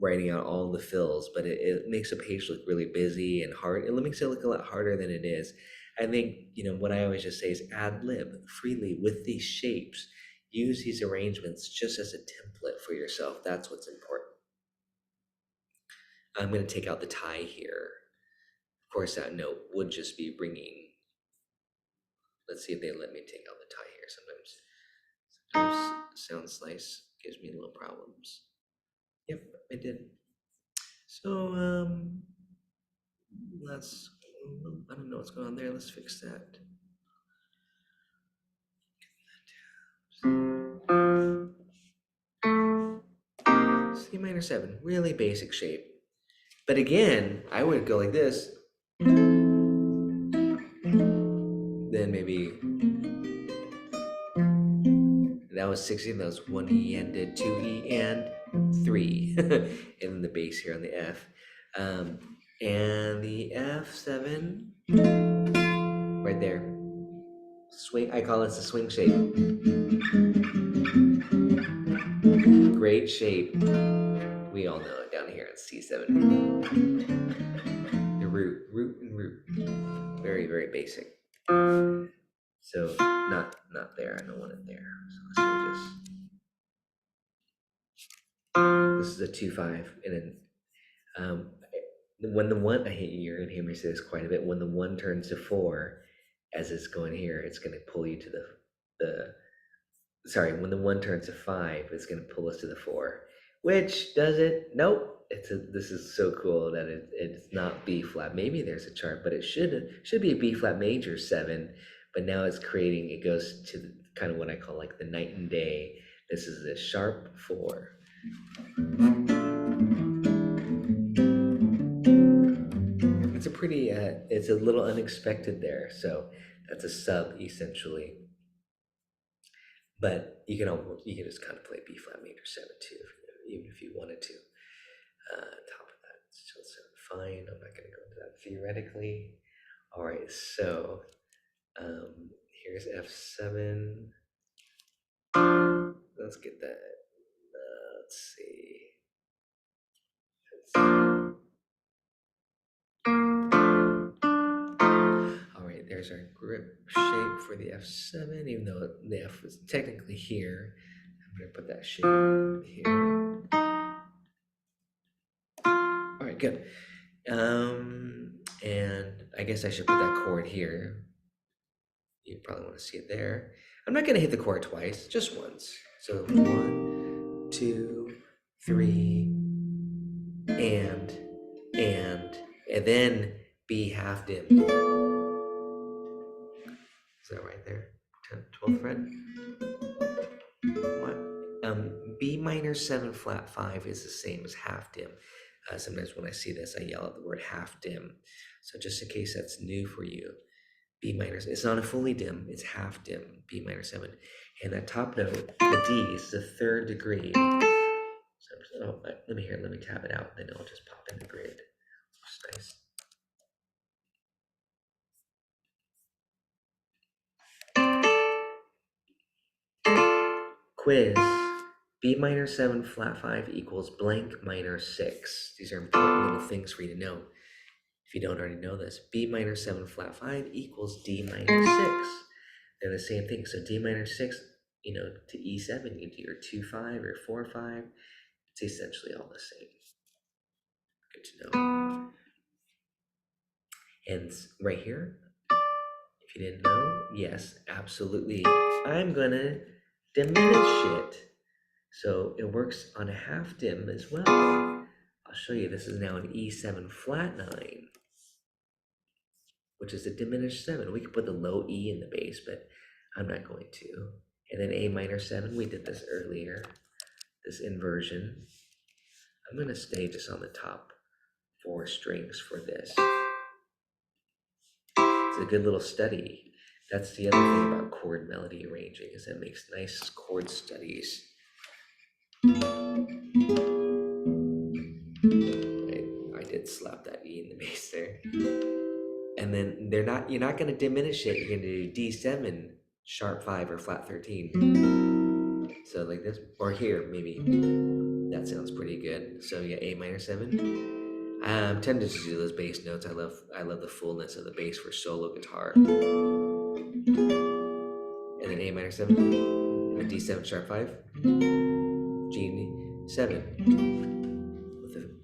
writing out all the fills, but it makes a page look really busy and hard. It makes it look a lot harder than it is. I think, you know, what I always just say is ad lib freely with these shapes. Use these arrangements just as a template for yourself. That's what's important. I'm going to take out the tie here. Of course, that note would just be ringing. Let's see if they let me take out the tie here. Sometimes Soundslice gives me little problems. Yep, it did. So, I don't know what's going on there. Let's fix that. C minor 7, really basic shape. But again, I would go like this. Then maybe that was 16, that was 1 E and 2 E and 3. And then the bass here on the F. And the F7 right there. Swing, I call this the swing shape. Great shape. We all know it down here on C7. The root and root. Very, very basic. So not there. I don't want it there. So let's do this. This is a 2-5, and then when the one, you're gonna hear me say this quite a bit. When the 1 turns to 4, as it's going here, it's gonna pull you to the. Sorry, when the 1 turns to 5, it's gonna pull us to the 4. Which does it? Nope. This is so cool that it's not B flat. Maybe there's a chart, but it should be a B flat major 7. But now it's creating. It goes to kind of what I call like the night and day. This is a sharp 4. It's a pretty. It's a little unexpected there. So that's a sub essentially. But you can just kind of play B flat major 7 too, even if you wanted to. Top of that, still sound fine. I'm not going to go into that theoretically. All right, so here's F7. Let's get that. Let's see. All right, there's our grip shape for the F7, even though the F is technically here. I'm going to put that shape here. All right, good. And I guess I should put that chord here. You probably want to see it there. I'm not going to hit the chord twice, just once. So 1, 2, 3, and then B half dim. Is that right there? 12th fret. What? B minor 7 flat 5 is the same as half dim. Sometimes when I see this, I yell out the word half dim. So just in case that's new for you, B minor, it's not a fully dim, it's half dim, B minor 7. And that top note, the D, is the 3rd degree. So let me tab it out, then it'll just pop in the grid. It's nice. Quiz. B minor 7 flat 5 equals blank minor 6. These are important little things for you to know. If you don't already know this, B minor 7 flat 5 equals D minor 6. They're the same thing. So D minor 6, to E7, you do your 2-5 or 4-5. It's essentially all the same. Good to know. And right here, if you didn't know, yes, absolutely. I'm gonna diminish it. So it works on a half dim as well. I'll show you, this is now an E7 flat 9, which is a diminished 7. We could put the low E in the bass, but I'm not going to. And then A minor 7, we did this earlier, this inversion. I'm gonna stay just on the top 4 strings for this. It's a good little study. That's the other thing about chord melody arranging, is it makes nice chord studies. I did slap that E in the bass there. And then you're not gonna diminish it, you're gonna do D7, sharp 5 or flat 13. So like this, or here, maybe. That sounds pretty good. So yeah, A minor 7. I'm tempted to do those bass notes. I love the fullness of the bass for solo guitar. And then A minor 7, and then D7 sharp 5, G7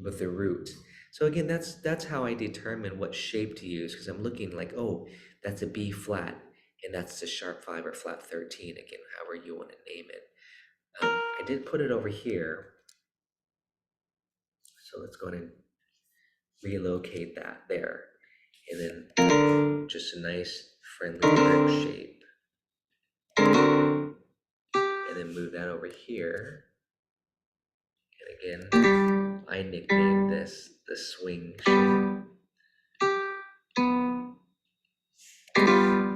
with the root. So again, that's how I determine what shape to use, because I'm looking like, oh, that's a B flat, and that's a sharp 5 or flat 13. Again, however you want to name it. I did put it over here, so let's go ahead and relocate that there, and then just a nice friendly grip shape, and then move that over here. And again, I nicknamed this the swing shape.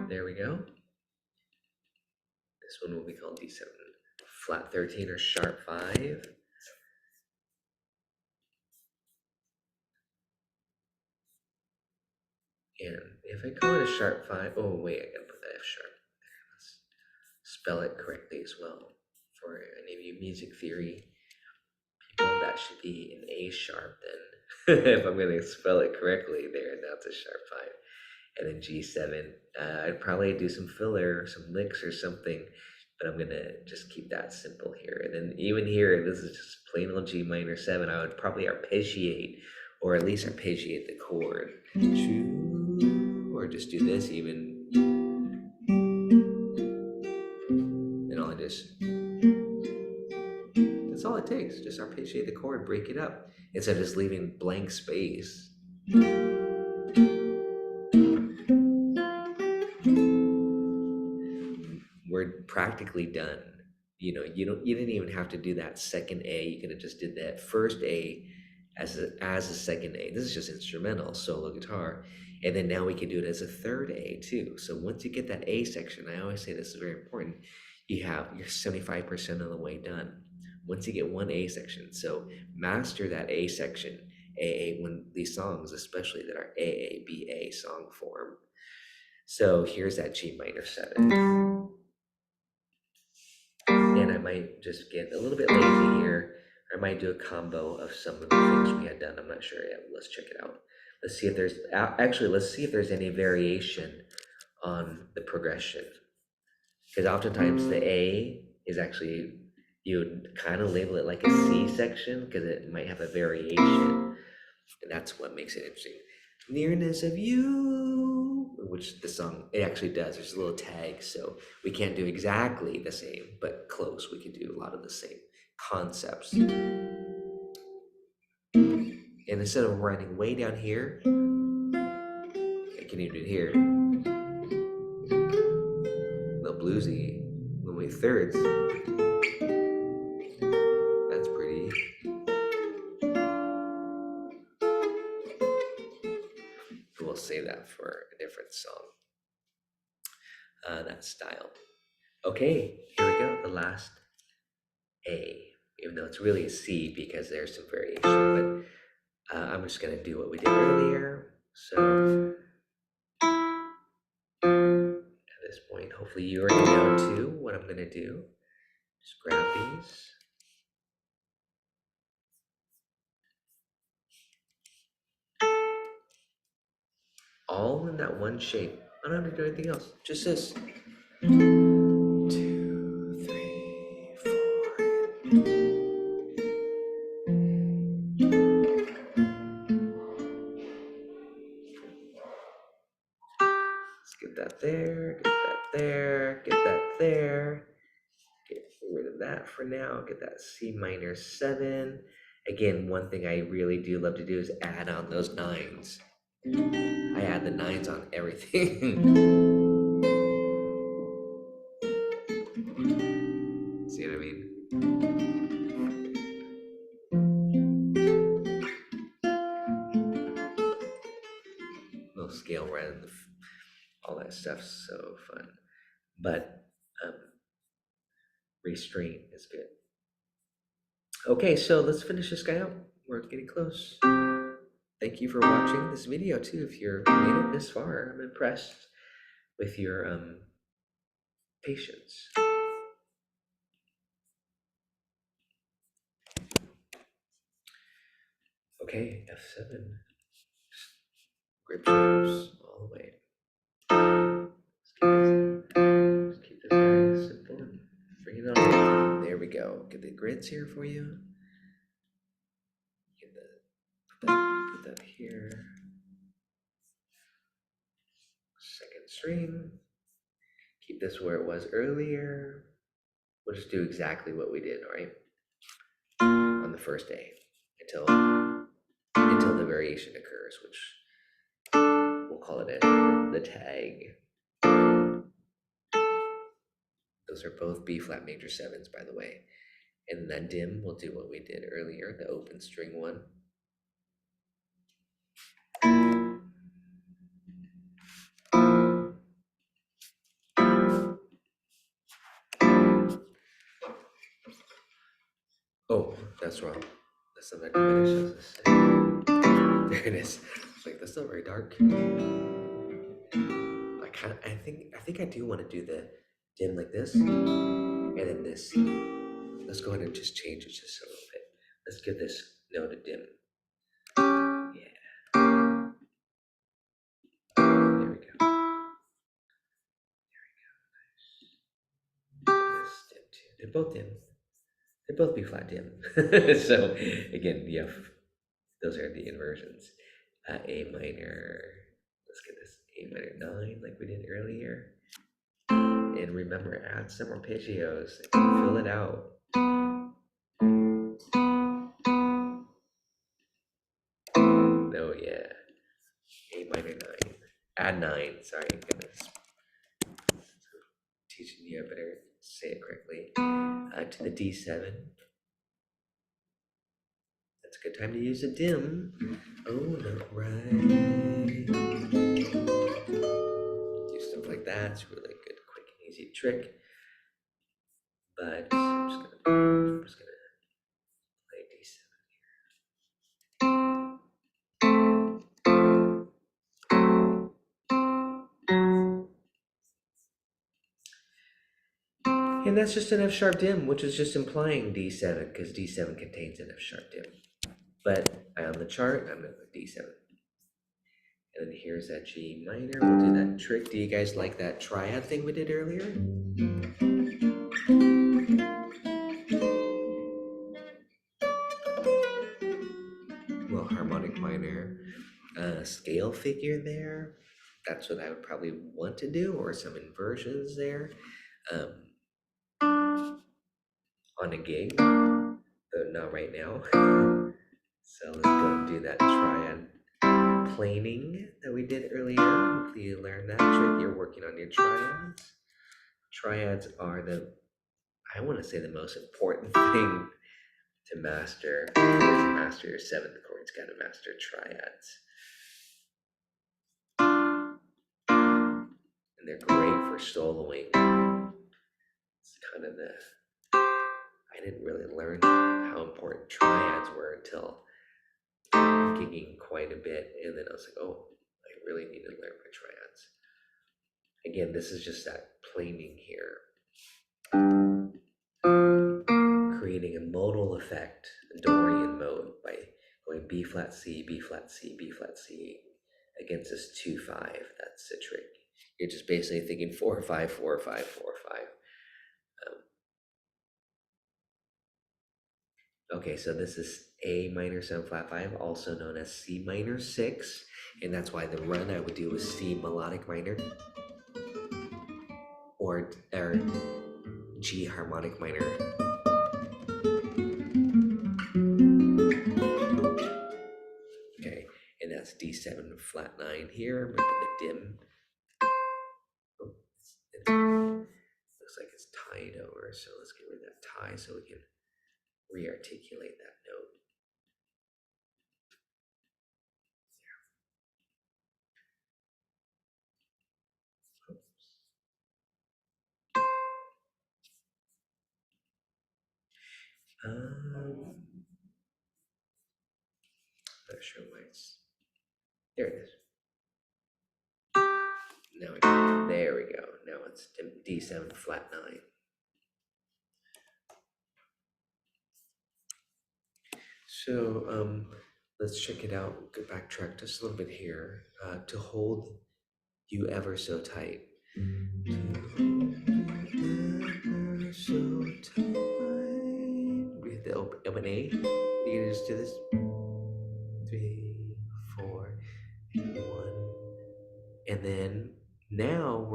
There we go. This one will be called D7 flat 13 or sharp 5. And if I call it a sharp 5, oh wait, I gotta put that F sharp there. Let's spell it correctly as well. For any of you music theory people, that should be an A sharp then. If I'm gonna spell it correctly there, now it's a sharp 5. And then G7, I'd probably do some filler or some licks or something, but I'm gonna just keep that simple here. And then even here, this is just plain old G minor 7. I would probably arpeggiate, or at least arpeggiate the chord. Or just do this even. And I'll just, that's all it takes. Just arpeggiate the chord, break it up, instead of just leaving blank space. We're practically done. You didn't even have to do that second A. You could have just did that first A as a second A. This is just instrumental, solo guitar. And then now we can do it as a third A too. So once you get that A section, I always say this is very important, you're 75% of the way done. Once you get one A section, so master that A section, AA, when these songs, especially that are AA, BA song form. So here's that G minor 7. And I might just get a little bit lazy here. I might do a combo of some of the things we had done. I'm not sure yet. Let's check it out. Let's see if there's any variation on the progression. Because oftentimes the A is actually, you would kind of label it like a C section because it might have a variation. And that's what makes it interesting. Nearness of you, which the song, it actually does. There's a little tag, so we can't do exactly the same, but close. We can do a lot of the same concepts. And instead of running way down here, I can even do it here. A little bluesy, little thirds. That's pretty. We'll save that for a different song. That style. Okay, here we go. The last A, even though it's really a C because there's some variation, but I'm just going to do what we did earlier. So at this point, hopefully you already know too what I'm going to do. Just grab these. all in that one shape. I don't have to do anything else. Just this. 2, 3, 4. Let's get that there, get that there, get that there. Get rid of that for now. Get that C minor 7. Again, one thing I really do love to do is add on those nines. I add the nines on everything. See what I mean? Little scale run, all that stuff's so fun. But restraint is good. Okay, so let's finish this guy out. We're getting close. Thank you for watching this video too. If you're made it this far, I'm impressed with your patience. Okay, F7. Grip shapes all the way. Let's keep this guy simple and bring it on. There we go. Get the grids here for you. Get put that here. Second string. Keep this where it was earlier. We'll just do exactly what we did, all right? On the first day until the variation occurs, which we'll call it the tag. Those are both B flat major 7s, by the way. And then dim, we'll do what we did earlier, the open string one. Oh, that's wrong. That's not that diminished. There it is. It's like, that's not very dark. I think I do want to do the dim like this, and then this. Let's go ahead and just change it just a little bit. Let's give this note a dim. Yeah. There we go. This dim too. They're both dim. They'd both be flat dim. So again, yeah, those are the inversions. A minor. Let's get this A minor 9 like we did earlier. And remember, add some arpeggios. Fill it out. Oh yeah. A minor 9. Add 9. Sorry, goodness. Teaching you, I better say it correctly. To the D7. That's a good time to use a dim. Oh, not right. Do stuff like that. It's a really good, quick, and easy trick. But I'm just gonna play D7 here. And that's just an F sharp dim, which is just implying D7 because D7 contains an F sharp dim. But on the chart, I'm gonna put D7. And then here's that G minor. We'll do that trick. Do you guys like that triad thing we did earlier? Little harmonic minor scale figure there. That's what I would probably want to do, or some inversions there on a gig, but not right now. So let's go and do that triad planing that we did earlier. Hopefully you learned that trick. You're working on your triads. Triads are I want to say the most important thing to master. To master your 7th chords, gotta master triads. And they're great for soloing. It's kind of I didn't really learn how important triads were until gigging quite a bit, and then I was like, oh, I really need to learn my triads. Again, this is just that planing here. Creating a modal effect, a Dorian mode, by going B flat C, B flat C, B flat C, against this 2-5. That's the trick. You're just basically thinking 4-5, 4-5, 4-5. Okay, so this is A minor 7 flat 5, also known as C minor 6, and that's why the run I would do is C melodic minor or G harmonic minor. Okay, and that's D7 flat 9 here. I'm gonna put the dim. Oh, looks like it's tied over, so let's get rid of that tie so we can re-articulate that note. Not sure why it's there. It is. There we go. Now it's D7 flat 9. So let's check it out. Go backtrack just a little bit here. To hold you ever so tight. Ever so tight. We hit the open A. You can just do this. 3, 4, 1. And then now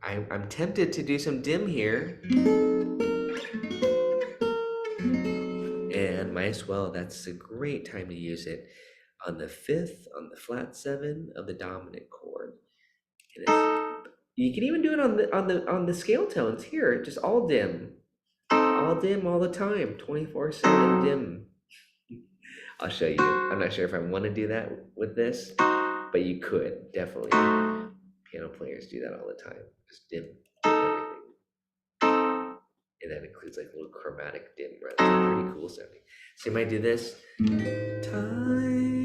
I'm tempted to do some dim here. And might as well, that's a great time to use it on the 5th, on the flat 7 of the dominant chord. And you can even do it on the scale tones here, just all dim all the time, 24/7 dim. I'll show you. I'm not sure if I want to do that with this, but you could definitely. Piano players do that all the time, just dim everything. And that includes like a little chromatic dim, right? It's pretty cool sounding. So you might do this. Time.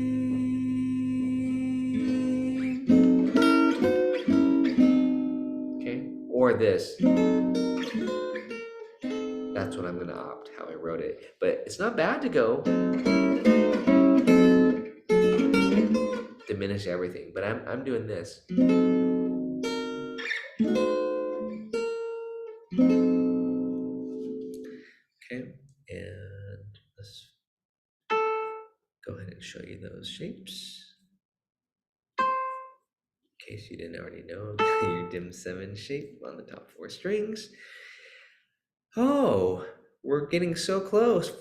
Okay. Or this. That's what I'm gonna opt, how I wrote it. But it's not bad to go diminish everything. But I'm doing this. Okay, and let's go ahead and show you those shapes. In case you didn't already know, your dim 7 shape on the top 4 strings. Oh, we're getting so close.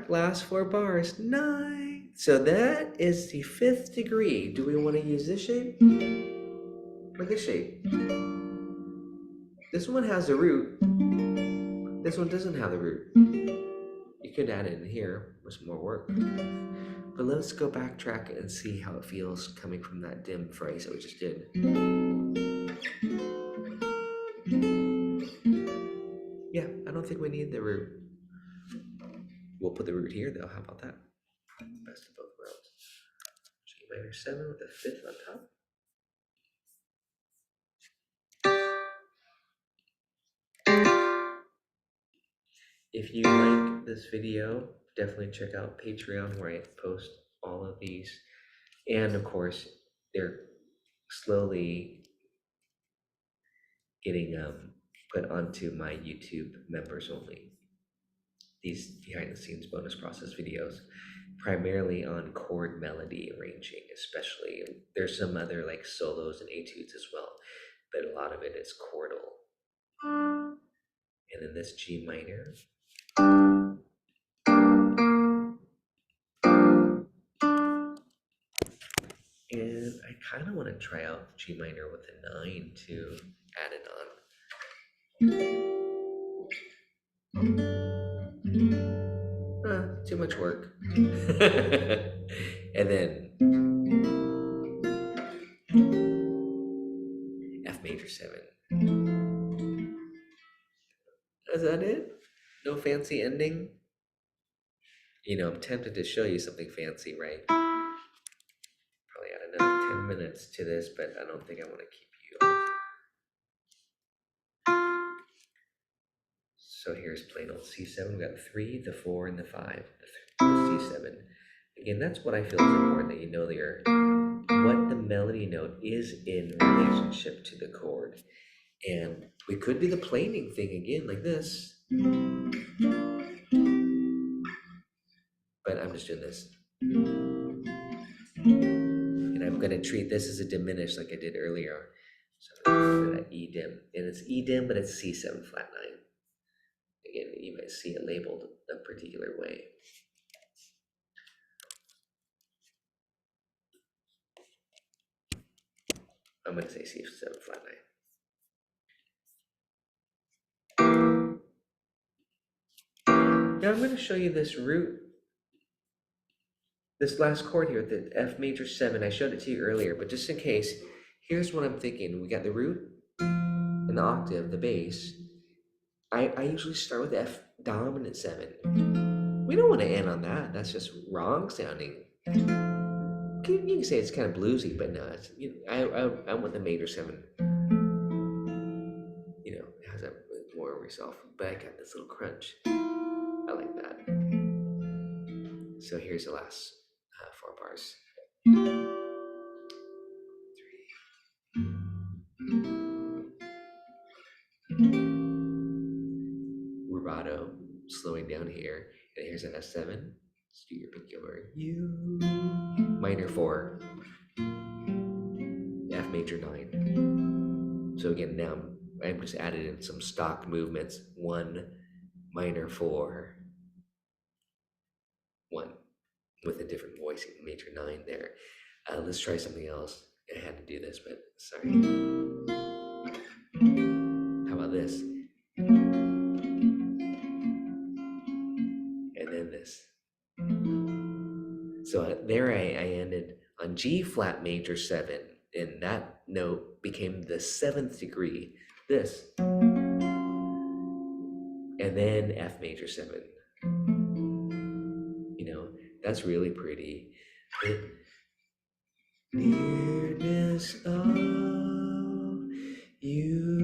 Last 4 bars, 9. So that is the 5th degree. Do we want to use this shape? Or this shape? This one has a root. This one doesn't have the root. You could add it in here with some more work. But let's go backtrack and see how it feels coming from that dim phrase that we just did. Yeah, I don't think we need the root. We'll put the root here though. How about that? Best of both worlds. G minor 7 with the 5th on top. If you like this video, definitely check out Patreon where I post all of these. And of course, they're slowly getting put onto my YouTube members only. These behind the scenes bonus process videos, primarily on chord melody arranging, especially. There's some other like solos and etudes as well, but a lot of it is chordal. And then this G minor. And I kind of want to try out G minor with a 9 to add it on. Too much work. And then F major 7. Is that it? No fancy ending? You know, I'm tempted to show you something fancy, right? Probably add another 10 minutes to this, but I don't think I want to keep you on. So here's plain old C7. We got 3, the 4, and the 5. The C7. Again, that's what I feel is important, that you know your what the melody note is in relationship to the chord. And we could do the planing thing again, like this, but I'm just doing this. And I'm going to treat this as a diminished like I did earlier. So I'm going to go to that E dim. And it's E dim, but it's C7 flat 9. Again, you might see it labeled a particular way. I'm going to say C7 flat 9. Now I'm going to show you this root, this last chord here, the F major 7. I showed it to you earlier, but just in case, here's what I'm thinking. We got the root and the octave, the bass. I usually start with F dominant 7. We don't want to end on that. That's just wrong sounding. You can say it's kind of bluesy, but no, it's, I want the major 7. It has that more resolve, but I got this little crunch. I like that. So here's the last 4 bars. 3. Rubato, slowing down here, and here's an F7. Let's do your pinky over. U minor 4, F major 9. So again, now I'm just added in some stock movements. 1 minor 4, 1 with a different voicing, major 9 there. Let's try something else. I had to do this, but sorry. How about this? And then this. So there I ended on G flat major 7, and that note became the 7th degree. This. And then F major 7. That's really pretty. Nearness of you.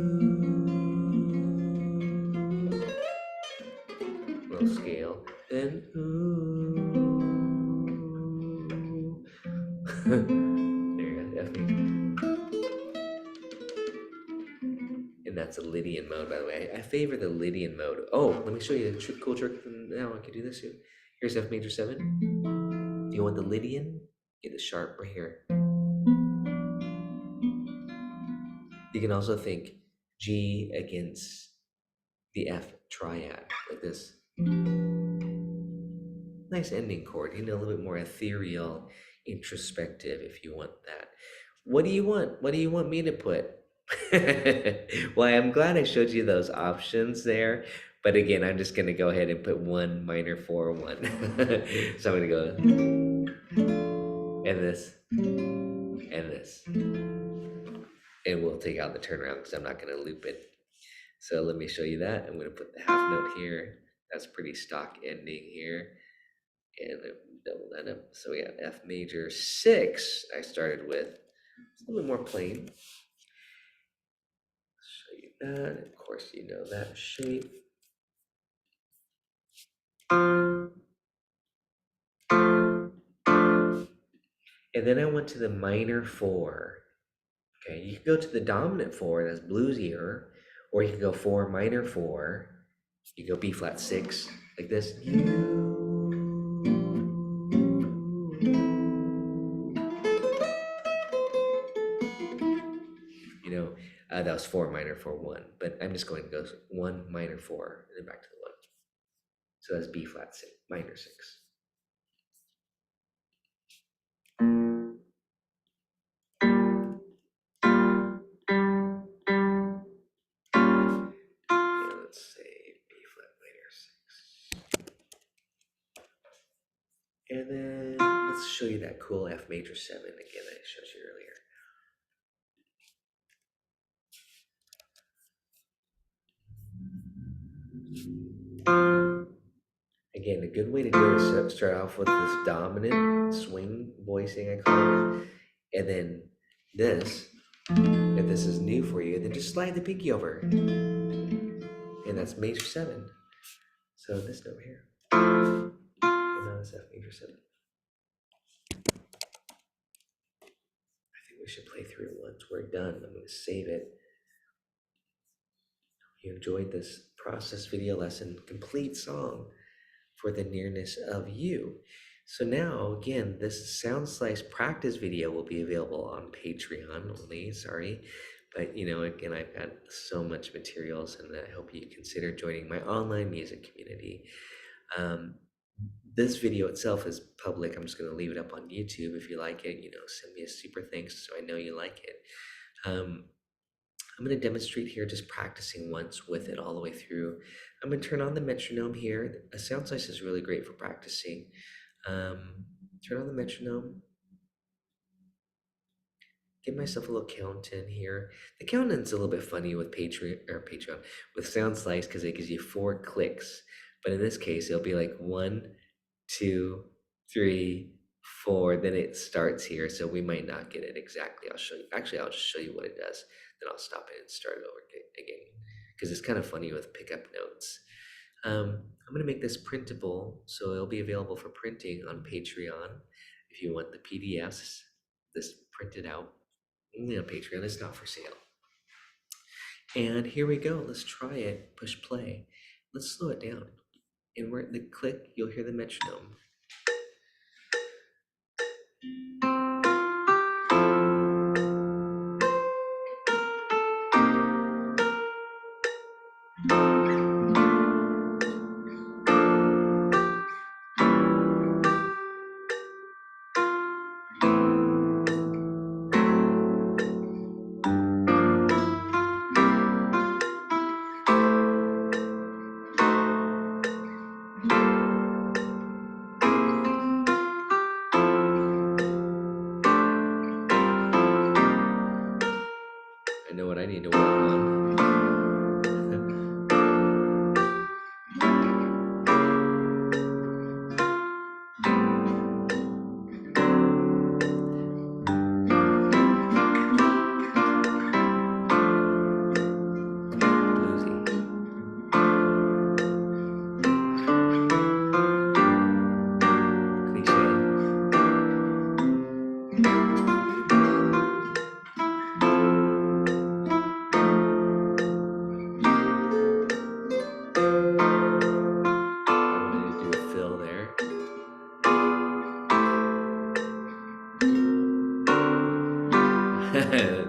Little scale. Then ooh. There you go. F major. And that's a Lydian mode, by the way. I favor the Lydian mode. Oh, let me show you a cool trick. Now I can do this too. Here's F major 7. Do you want the Lydian? Get the sharp right here. You can also think G against the F triad, like this. Nice ending chord, a little bit more ethereal, introspective if you want that. What do you want? What do you want me to put? Well, I'm glad I showed you those options there. But again, I'm just going to go ahead and put 1 minor 4 1. So I'm going to go and this and this. And we'll take out the turnaround because I'm not going to loop it. So let me show you that. I'm going to put the half note here. That's pretty stock ending here. And double that up. So we have F major 6 I started with. It's a little bit more plain. Show you that. Of course, you know that shape. And then I went to the minor 4. Okay, you can go to the dominant 4, that's bluesier, or you can go 4 minor 4. You go B flat 6, like this. That was 4 minor 4 1, but I'm just going to go 1 minor 4 and then back to the 1. So that's B flat 6, minor 6. Let's say B flat minor 6. And then let's show you that cool F major 7 again I showed you earlier. Again, a good way to do it is start off with this dominant swing voicing, I call it, and then this, if this is new for you, then just slide the pinky over, and that's major 7. So this note here, and now it's F major 7. we should play through it once we're done. I'm going to save it. If you enjoyed this process video lesson, complete song for the nearness of you. So now, again, this Soundslice practice video will be available on Patreon only, sorry. But, again, I've got so much materials, and I hope you consider joining my online music community. This video itself is public. I'm just going to leave it up on YouTube. If you like it, send me a super thanks so I know you like it. I'm going to demonstrate here just practicing once with it all the way through. I'm going to turn on the metronome here. A Soundslice is really great for practicing. Turn on the metronome. Give myself a little count in here. The count in's a little bit funny with Patreon, with Soundslice, because it gives you 4 clicks. But in this case, it'll be like 1, 2, 3, 4. Then it starts here, so we might not get it exactly. I'll show you. Actually, I'll just show you what it does. Then I'll stop it and start it over again, because it's kind of funny with pickup notes. I'm going to make this printable, so it'll be available for printing on Patreon. If you want the PDFs, this printed out, only on Patreon. It's not for sale. And here we go. Let's try it. Push play. Let's slow it down. And where the click, you'll hear the metronome. I know what I need to work on.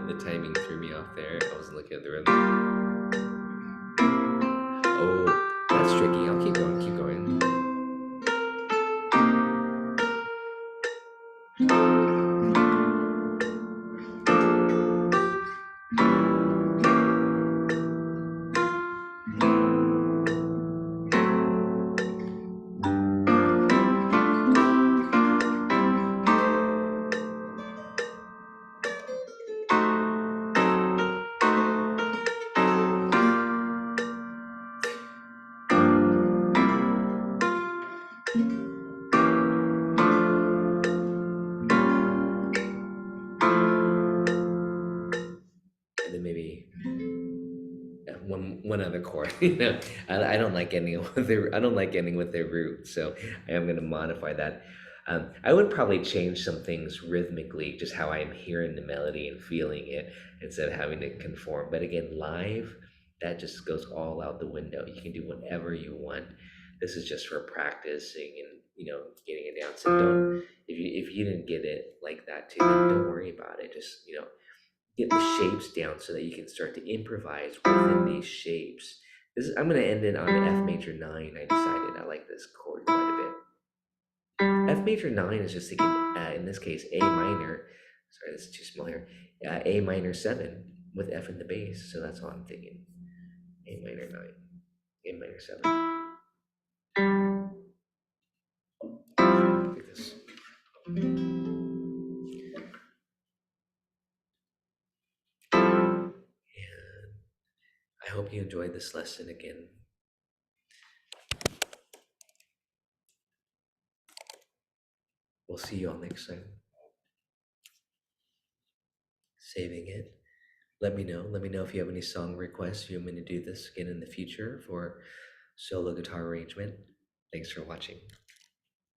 The timing threw me off there. I wasn't looking at the rhythm. Oh, that's tricky. I'll keep going, keep going. And then maybe one other chord. I don't like ending with their root, so I am going to modify that. I would probably change some things rhythmically, just how I'm hearing the melody and feeling it, instead of having to conform. But again, live, that just goes all out the window. You can do whatever you want. This is just for practicing and getting it down. So don't, if you didn't get it like that too, then don't worry about it. Just get the shapes down so that you can start to improvise within these shapes. I'm going to end it on an F major 9. I decided I like this chord quite a bit. F major 9 is just thinking, in this case, A minor. Sorry, this is too small here. A minor 7 with F in the bass. So that's all I'm thinking. A minor 9. A minor 7. Like this. I hope you enjoyed this lesson again. We'll see you all next time. Saving it. Let me know. Let me know if you have any song requests. You want me to do this again in the future for solo guitar arrangement. Thanks for watching.